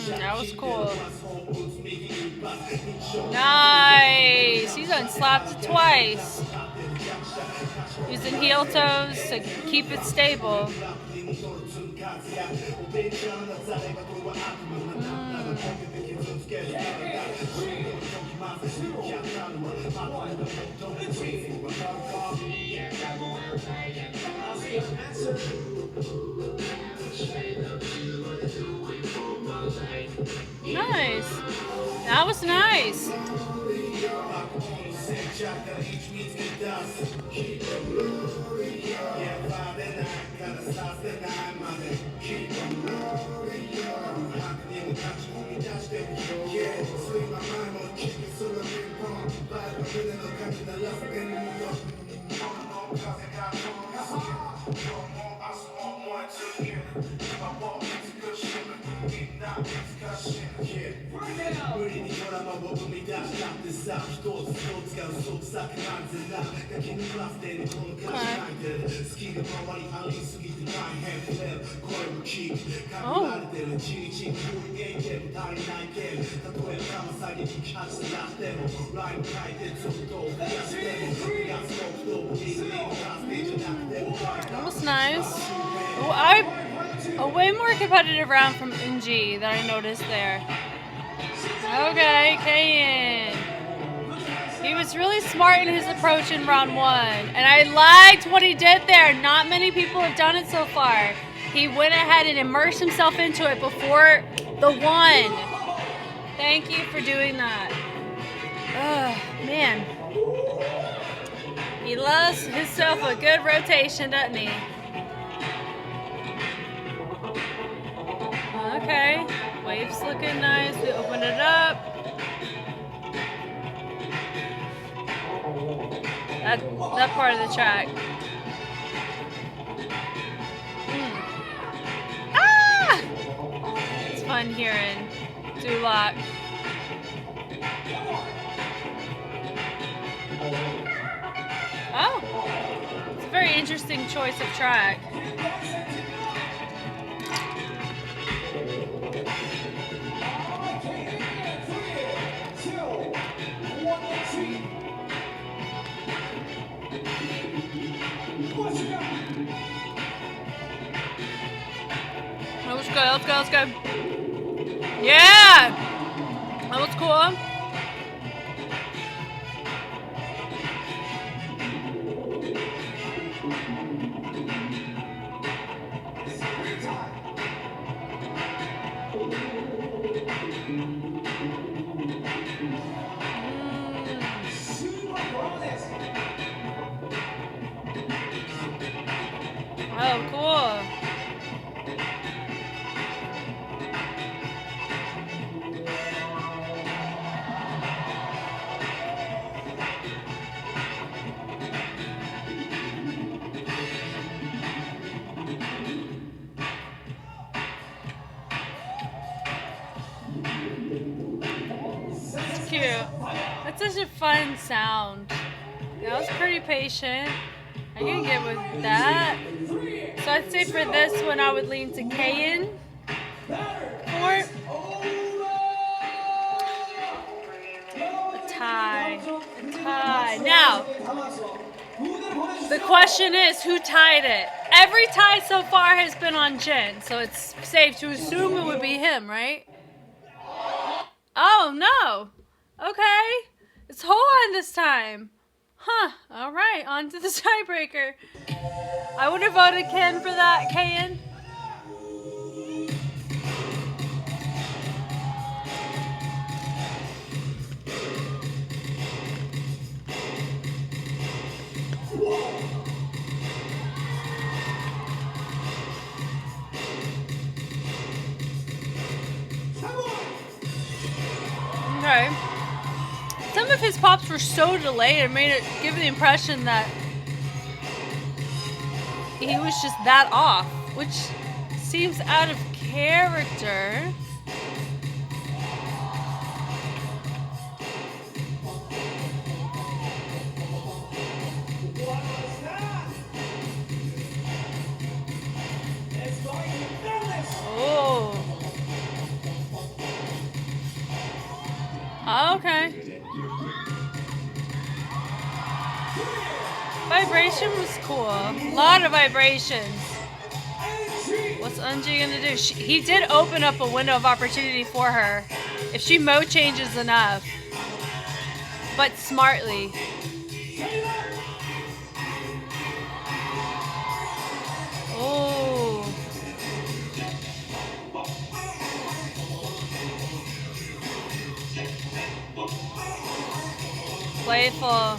That was cool. Nice. He's unslapped twice. Using heel toes to keep it stable. Nice. That was nice. That was nice. A way more competitive round from Unji that I noticed there. Okay, Kayin. He was really smart in his approach in round one, and I liked what he did there. Not many people have done it so far. He went ahead and immersed himself into it before the one. Thank you for doing that. Oh, man. He loves himself a good rotation, doesn't he? Okay, wave's looking nice. We open it up. That part of the track. Ah! It's fun hearing Duloc. Oh, it's a very interesting choice of track. Let's go, let's go, let's go. Yeah! That was cool. Oh, cool. That's cute. That's such a fun sound. That was pretty patient. I can get with that. So I'd say for this one, I would lean to Kayin. Or a tie. A tie. Now, the question is, who tied it? Every tie so far has been on Jin, so it's safe to assume it would be him, right? Oh, no. Okay. It's Hoan this time. Huh. All right. On to the tiebreaker. I would have voted Ken for that, Kayin. Okay. Some of his pops were so delayed, it made it give the impression that he was just that off, which seems out of character. Oh. Okay. Vibration was cool. A lot of vibrations. What's Unji gonna do? He did open up a window of opportunity for her. If she mode changes enough. But smartly. Oh. Playful.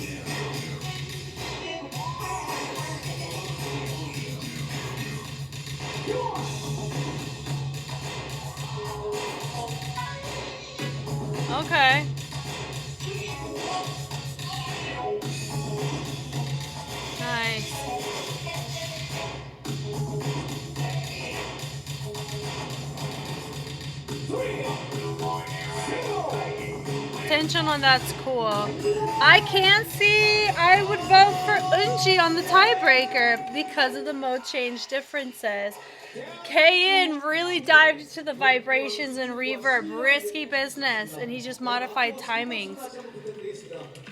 Okay. Nice. Tension on that's cool. I can see I would vote for Unji on the tiebreaker because of the mode change differences. Kayin really dived into the vibrations and reverb, risky business, and he just modified timings.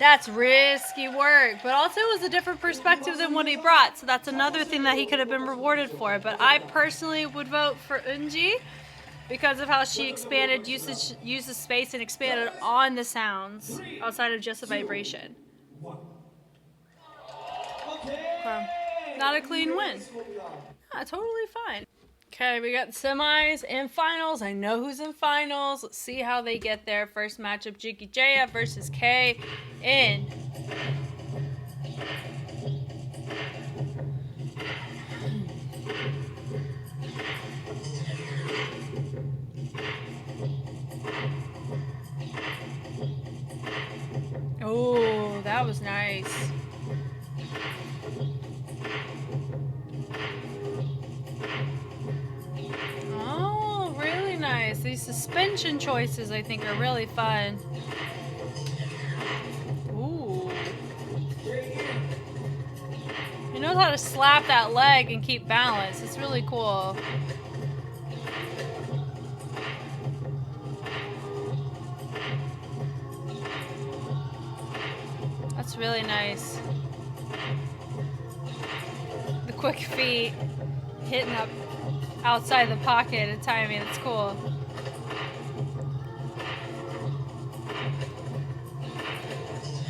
That's risky work, but also it was a different perspective than what he brought, so that's another thing that he could have been rewarded for. But I personally would vote for Unji because of how she expanded uses space and expanded on the sounds outside of just a vibration. Okay. Not a clean win. Yeah, totally fine. Okay, we got semis and finals. I know who's in finals. Let's see how they get there. First matchup, Jiki Jaya versus K in. Oh, that was nice. Oh, really nice. These suspension choices, I think, are really fun. Ooh. He knows how to slap that leg and keep balance. It's really cool. That's really nice. The quick feet hitting up outside the pocket and timing. It's cool.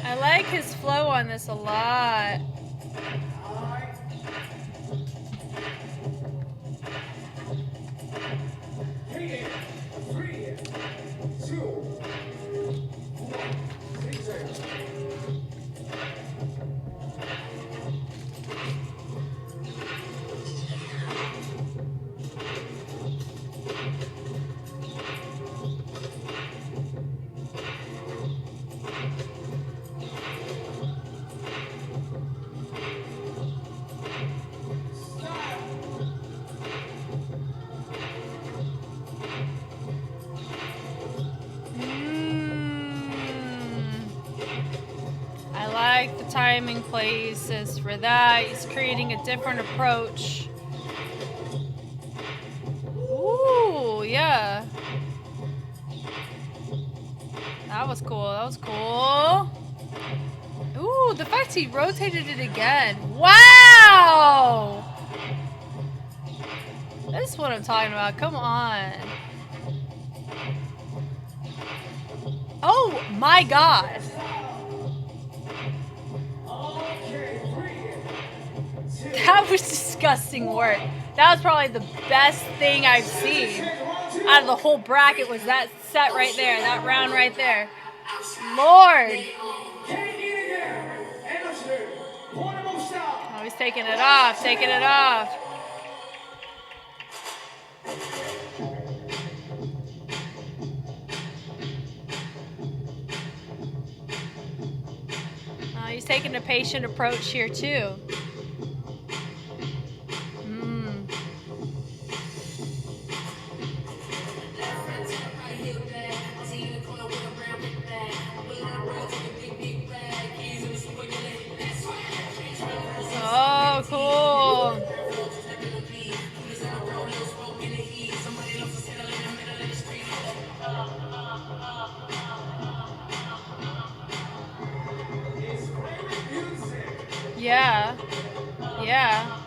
I like his flow on this a lot. I like the timing places for that. He's creating a different approach was cool. That was cool. Ooh, the fact he rotated it again. Wow! This is what I'm talking about. Come on. Oh my god. That was disgusting work. That was probably the best thing I've seen out of the whole bracket was that set right there, that round right there. Lord. Oh, he's taking it off, taking it off. Oh, he's taking a patient approach here too. Oh, cool. Yeah. Yeah.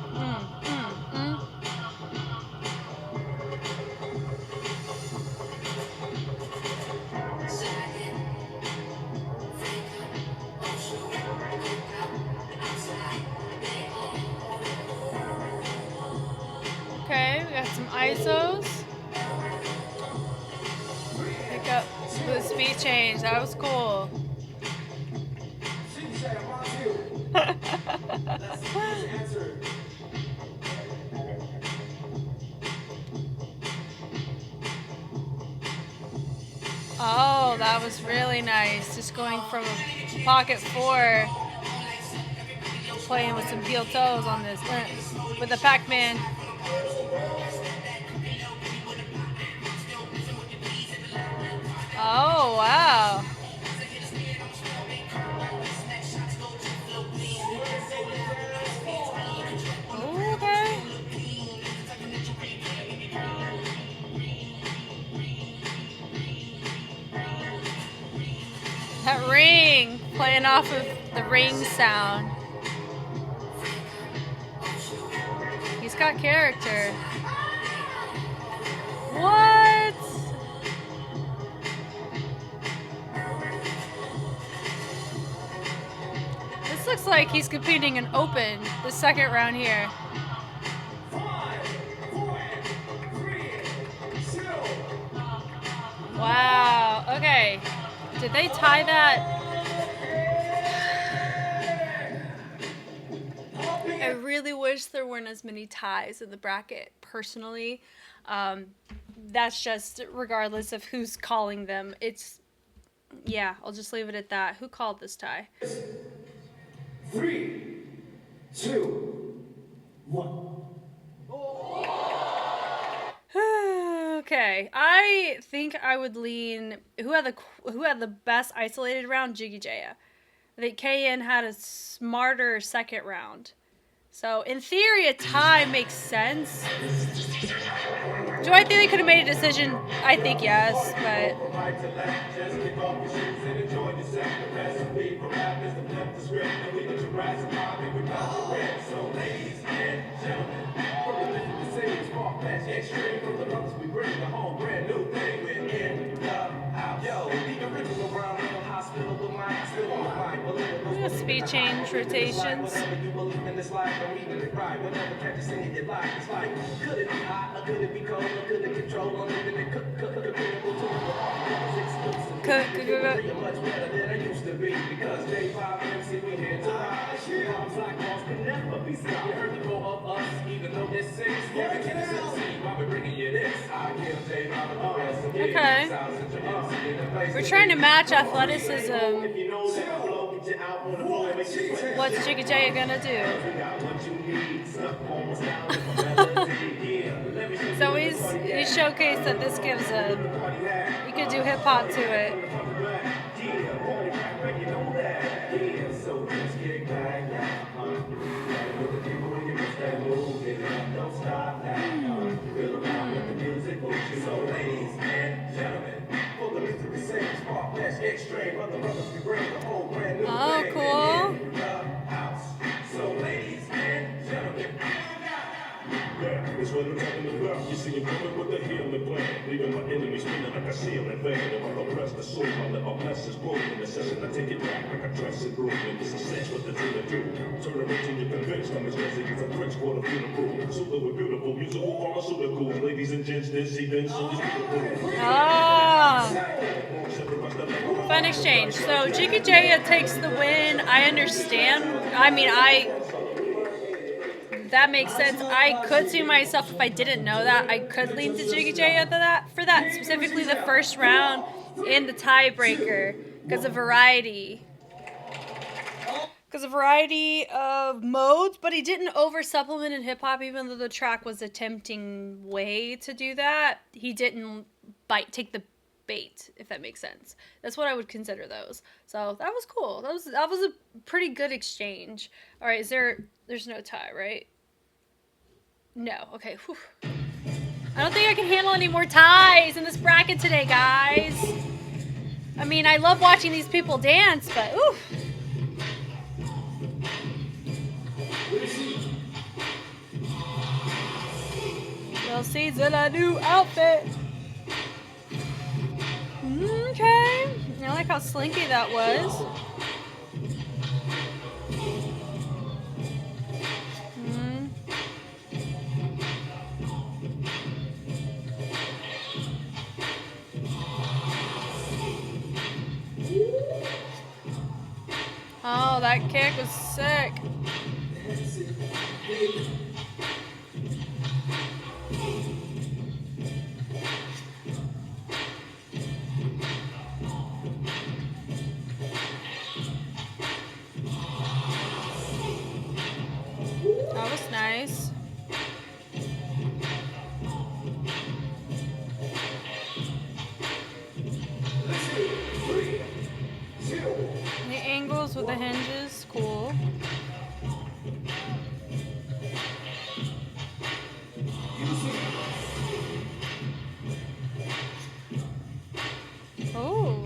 Okay, we got some ISOs. Pick up the speed change. That was cool. Oh, that was really nice. Just going from a pocket 4, playing with some heel toes on this with the Pac-Man. Oh, wow. Okay. That ring, playing off of the ring sound. He's got character. What? This looks like he's competing in Open, the second round here. Wow. Okay. Did they tie that? I really wish there weren't as many ties in the bracket, personally. That's just regardless of who's calling them. Yeah, I'll just leave it at that. Who called this tie? 3, 2, 1. Okay, I think I would lean who had the best isolated round, Jiggy Jaya. I think KN had a smarter second round. So in theory, a tie makes sense. Do I think they could have made a decision? I think yes, but speed change rotations. Okay. We're trying to match athleticism. What's Jiggy Jaya gonna do? So he's showcased that this gives you could do hip hop to it. the top and the ground. You see him coming with the healing plan. Leaving my enemies spinning like a ceiling fan. And while I press the soul, I let my blessings blow in the session. I take it back like a dress and broom. And it's a sense what the dream do. Turn around till you're convinced. I'm as dressy as a French quarter funeral. Super with beautiful musical pharmaceuticals. Ladies and gents, this event so is beautiful. Ah. Fun exchange. So Jiggy Jaya takes the win. I understand. I mean, that makes sense. I could see myself, if I didn't know that, I could lean to Jiggy Jaya for that, specifically the first round in the tiebreaker, because of variety. Because of variety of modes, but he didn't over supplement in hip hop, even though the track was a tempting way to do that. He didn't take the bait, if that makes sense. That's what I would consider those. So that was cool. That was a pretty good exchange. All right, there's no tie, right? No. Okay. Whew. I don't think I can handle any more ties in this bracket today, guys. I mean, I love watching these people dance, but ooh. You'll see the new outfit. Okay. I like how slinky that was. Oh, that kick was sick. That was nice. The angles with the hinges, cool. Oh.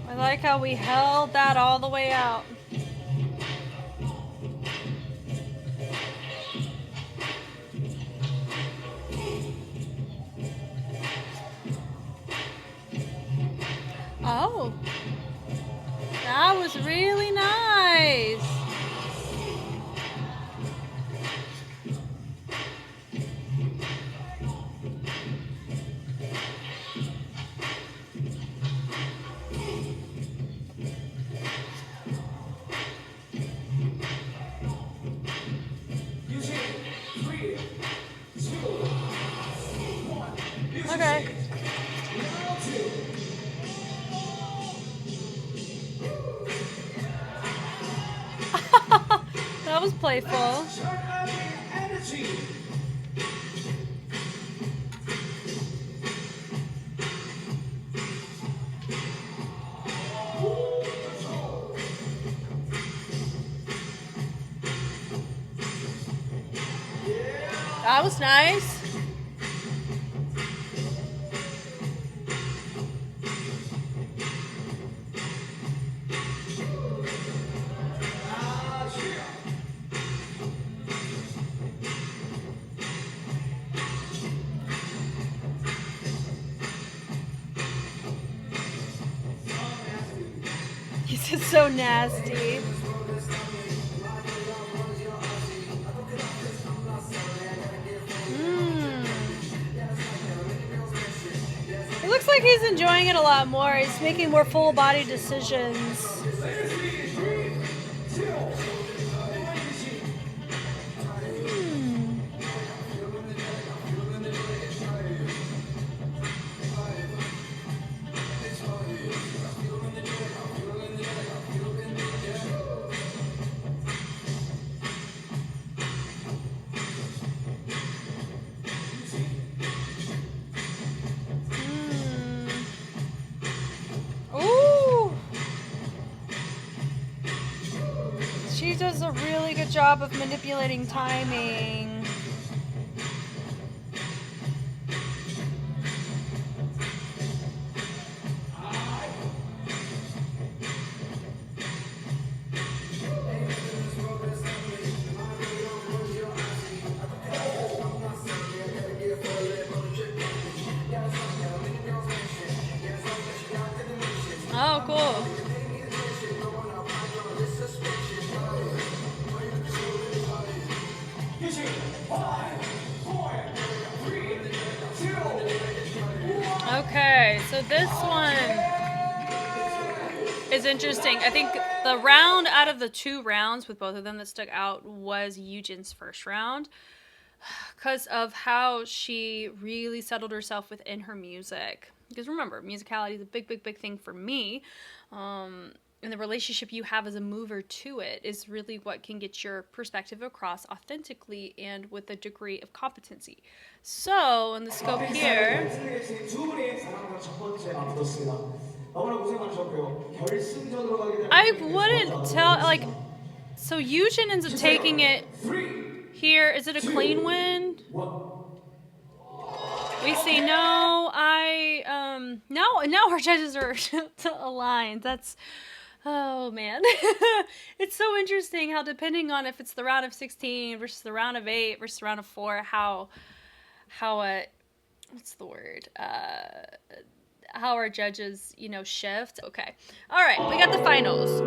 I like how we held that all the way out. Oh, that was really nice. Okay. That was playful. That was nice. This is so nasty. It looks like he's enjoying it a lot more. He's making more full body decisions. She does a really good job of manipulating timing. Okay, so this one is interesting. I think the round out of the 2 rounds with both of them that stuck out was Eugen's first round because of how she really settled herself within her music. Because remember, musicality is a big, big, big thing for me. And the relationship you have as a mover to it is really what can get your perspective across authentically and with a degree of competency. So, in the scope here, I wouldn't tell, like, so Eugen ends up taking it here. Is it a clean win? We see now our judges are aligned. That's, oh man. It's so interesting how depending on if it's the round of 16 versus the round of 8 versus the round of 4, how what's the word? How our judges, shift. Okay. All right, we got the finals.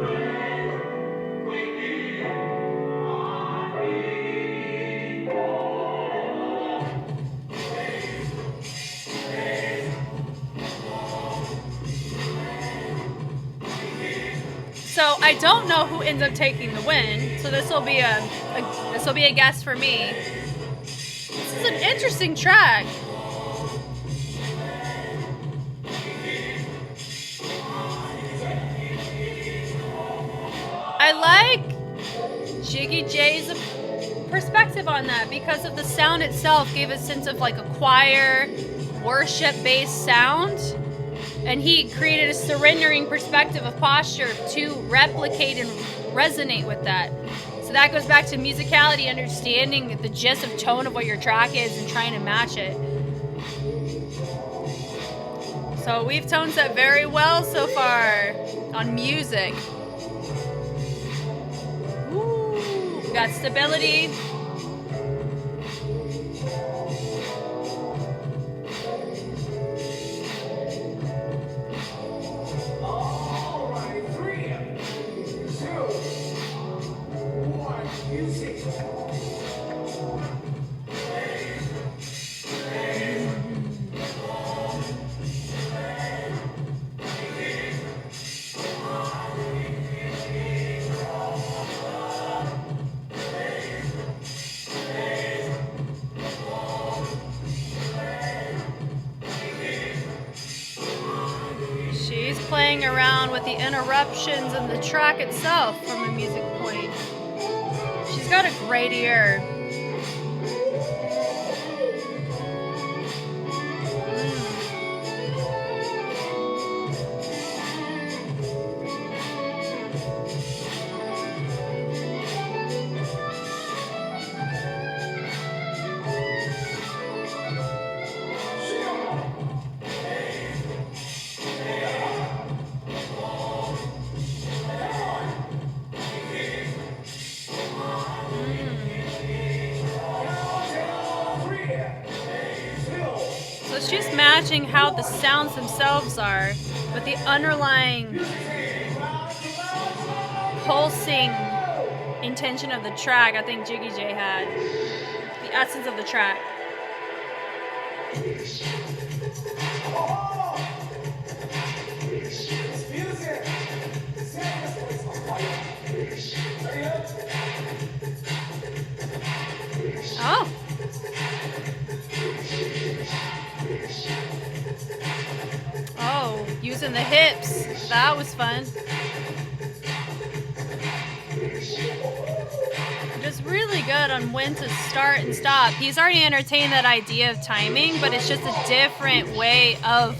So I don't know who ends up taking the win. So this will be a guess for me. This is an interesting track. I like Jiggy J's perspective on that because of the sound itself gave a sense of like a choir, worship-based sound. And he created a surrendering perspective of posture to replicate and resonate with that. So that goes back to musicality, understanding the gist of tone of what your track is and trying to match it. So we've tone set very well so far on music. Ooh, we got stability. She's playing around with the interruptions and the track itself from a music point. She's got a great ear. It's just matching how the sounds themselves are with the underlying pulsing intention of the track. I think Jiggy J had the essence of the track. Oh. Oh, using the hips. That was fun. Just really good on when to start and stop. He's already entertained that idea of timing, but it's just a different way of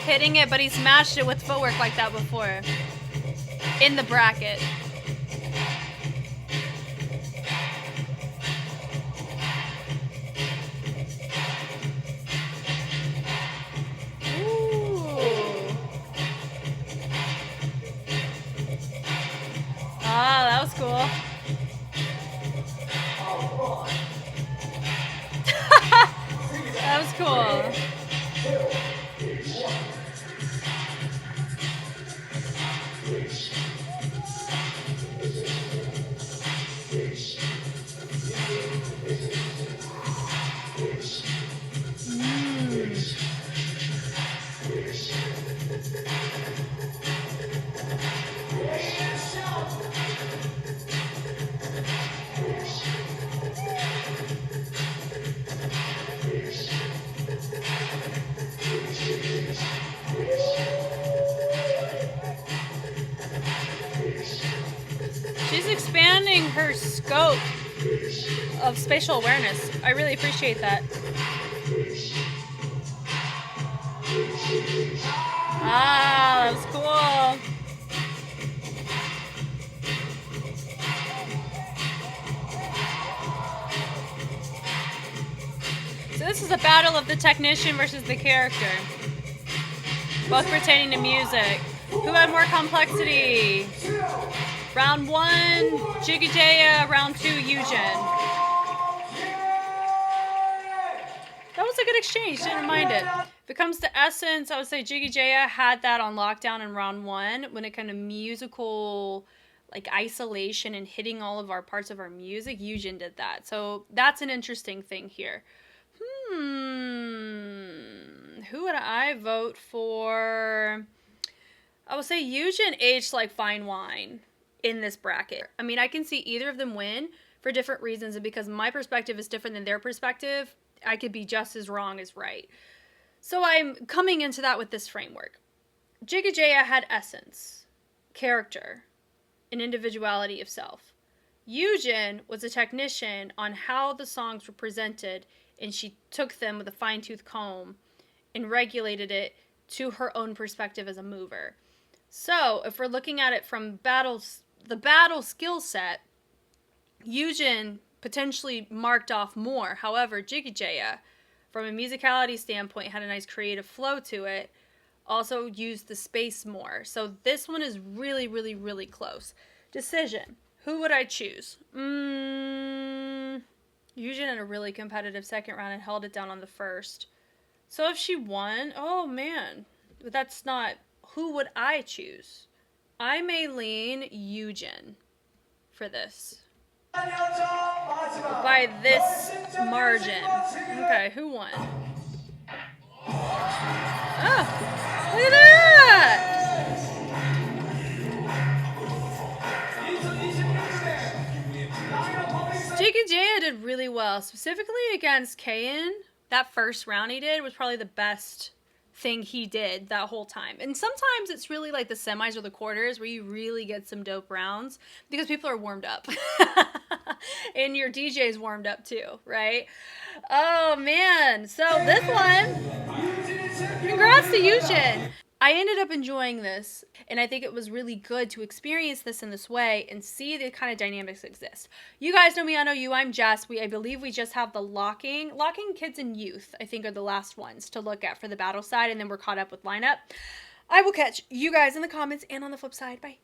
hitting it, but he's matched it with footwork like that before. In the bracket. That was cool. That was cool. broader scope of spatial awareness. I really appreciate that. Ah, that was cool. So this is a battle of the technician versus the character, both pertaining to music. Who had more complexity? Round 1, Jigajaya. Round 2, Eugen. That was a good exchange. Didn't mind it. If it comes to essence, I would say Jigajaya had that on lockdown in round 1 when it kind of musical like isolation and hitting all of our parts of our music. Eugen did that. So that's an interesting thing here. Who would I vote for? I would say Eugen aged like fine wine in this bracket. I mean, I can see either of them win for different reasons, and because my perspective is different than their perspective, I could be just as wrong as right. So I'm coming into that with this framework. Jigajaya had essence, character, and individuality of self. Eugen was a technician on how the songs were presented, and she took them with a fine-tooth comb and regulated it to her own perspective as a mover. So if we're looking at it from the battle skill set, Eugen potentially marked off more. However, Jigajaya, from a musicality standpoint, had a nice creative flow to it. Also used the space more. So this one is really, really, really close. Decision. Who would I choose? Eugen had a really competitive second round and held it down on the first. So if she won, oh man. But that's not... Who would I choose? I may lean Eugen for this. By this margin. Okay, who won? Oh, look at that! Jigajaya did really well, specifically against Kayan. That first round he did was probably the best thing he did that whole time. And sometimes it's really like the semis or the quarters where you really get some dope rounds because people are warmed up. And your DJ's warmed up too, right? Oh man. So this one, congrats to Eugen. I ended up enjoying this, and I think it was really good to experience this in this way and see the kind of dynamics exist. You guys know me, I know you, I'm Jess. I believe we just have the locking kids and youth, I think, are the last ones to look at for the battle side, and then we're caught up with lineup. I will catch you guys in the comments and on the flip side. Bye.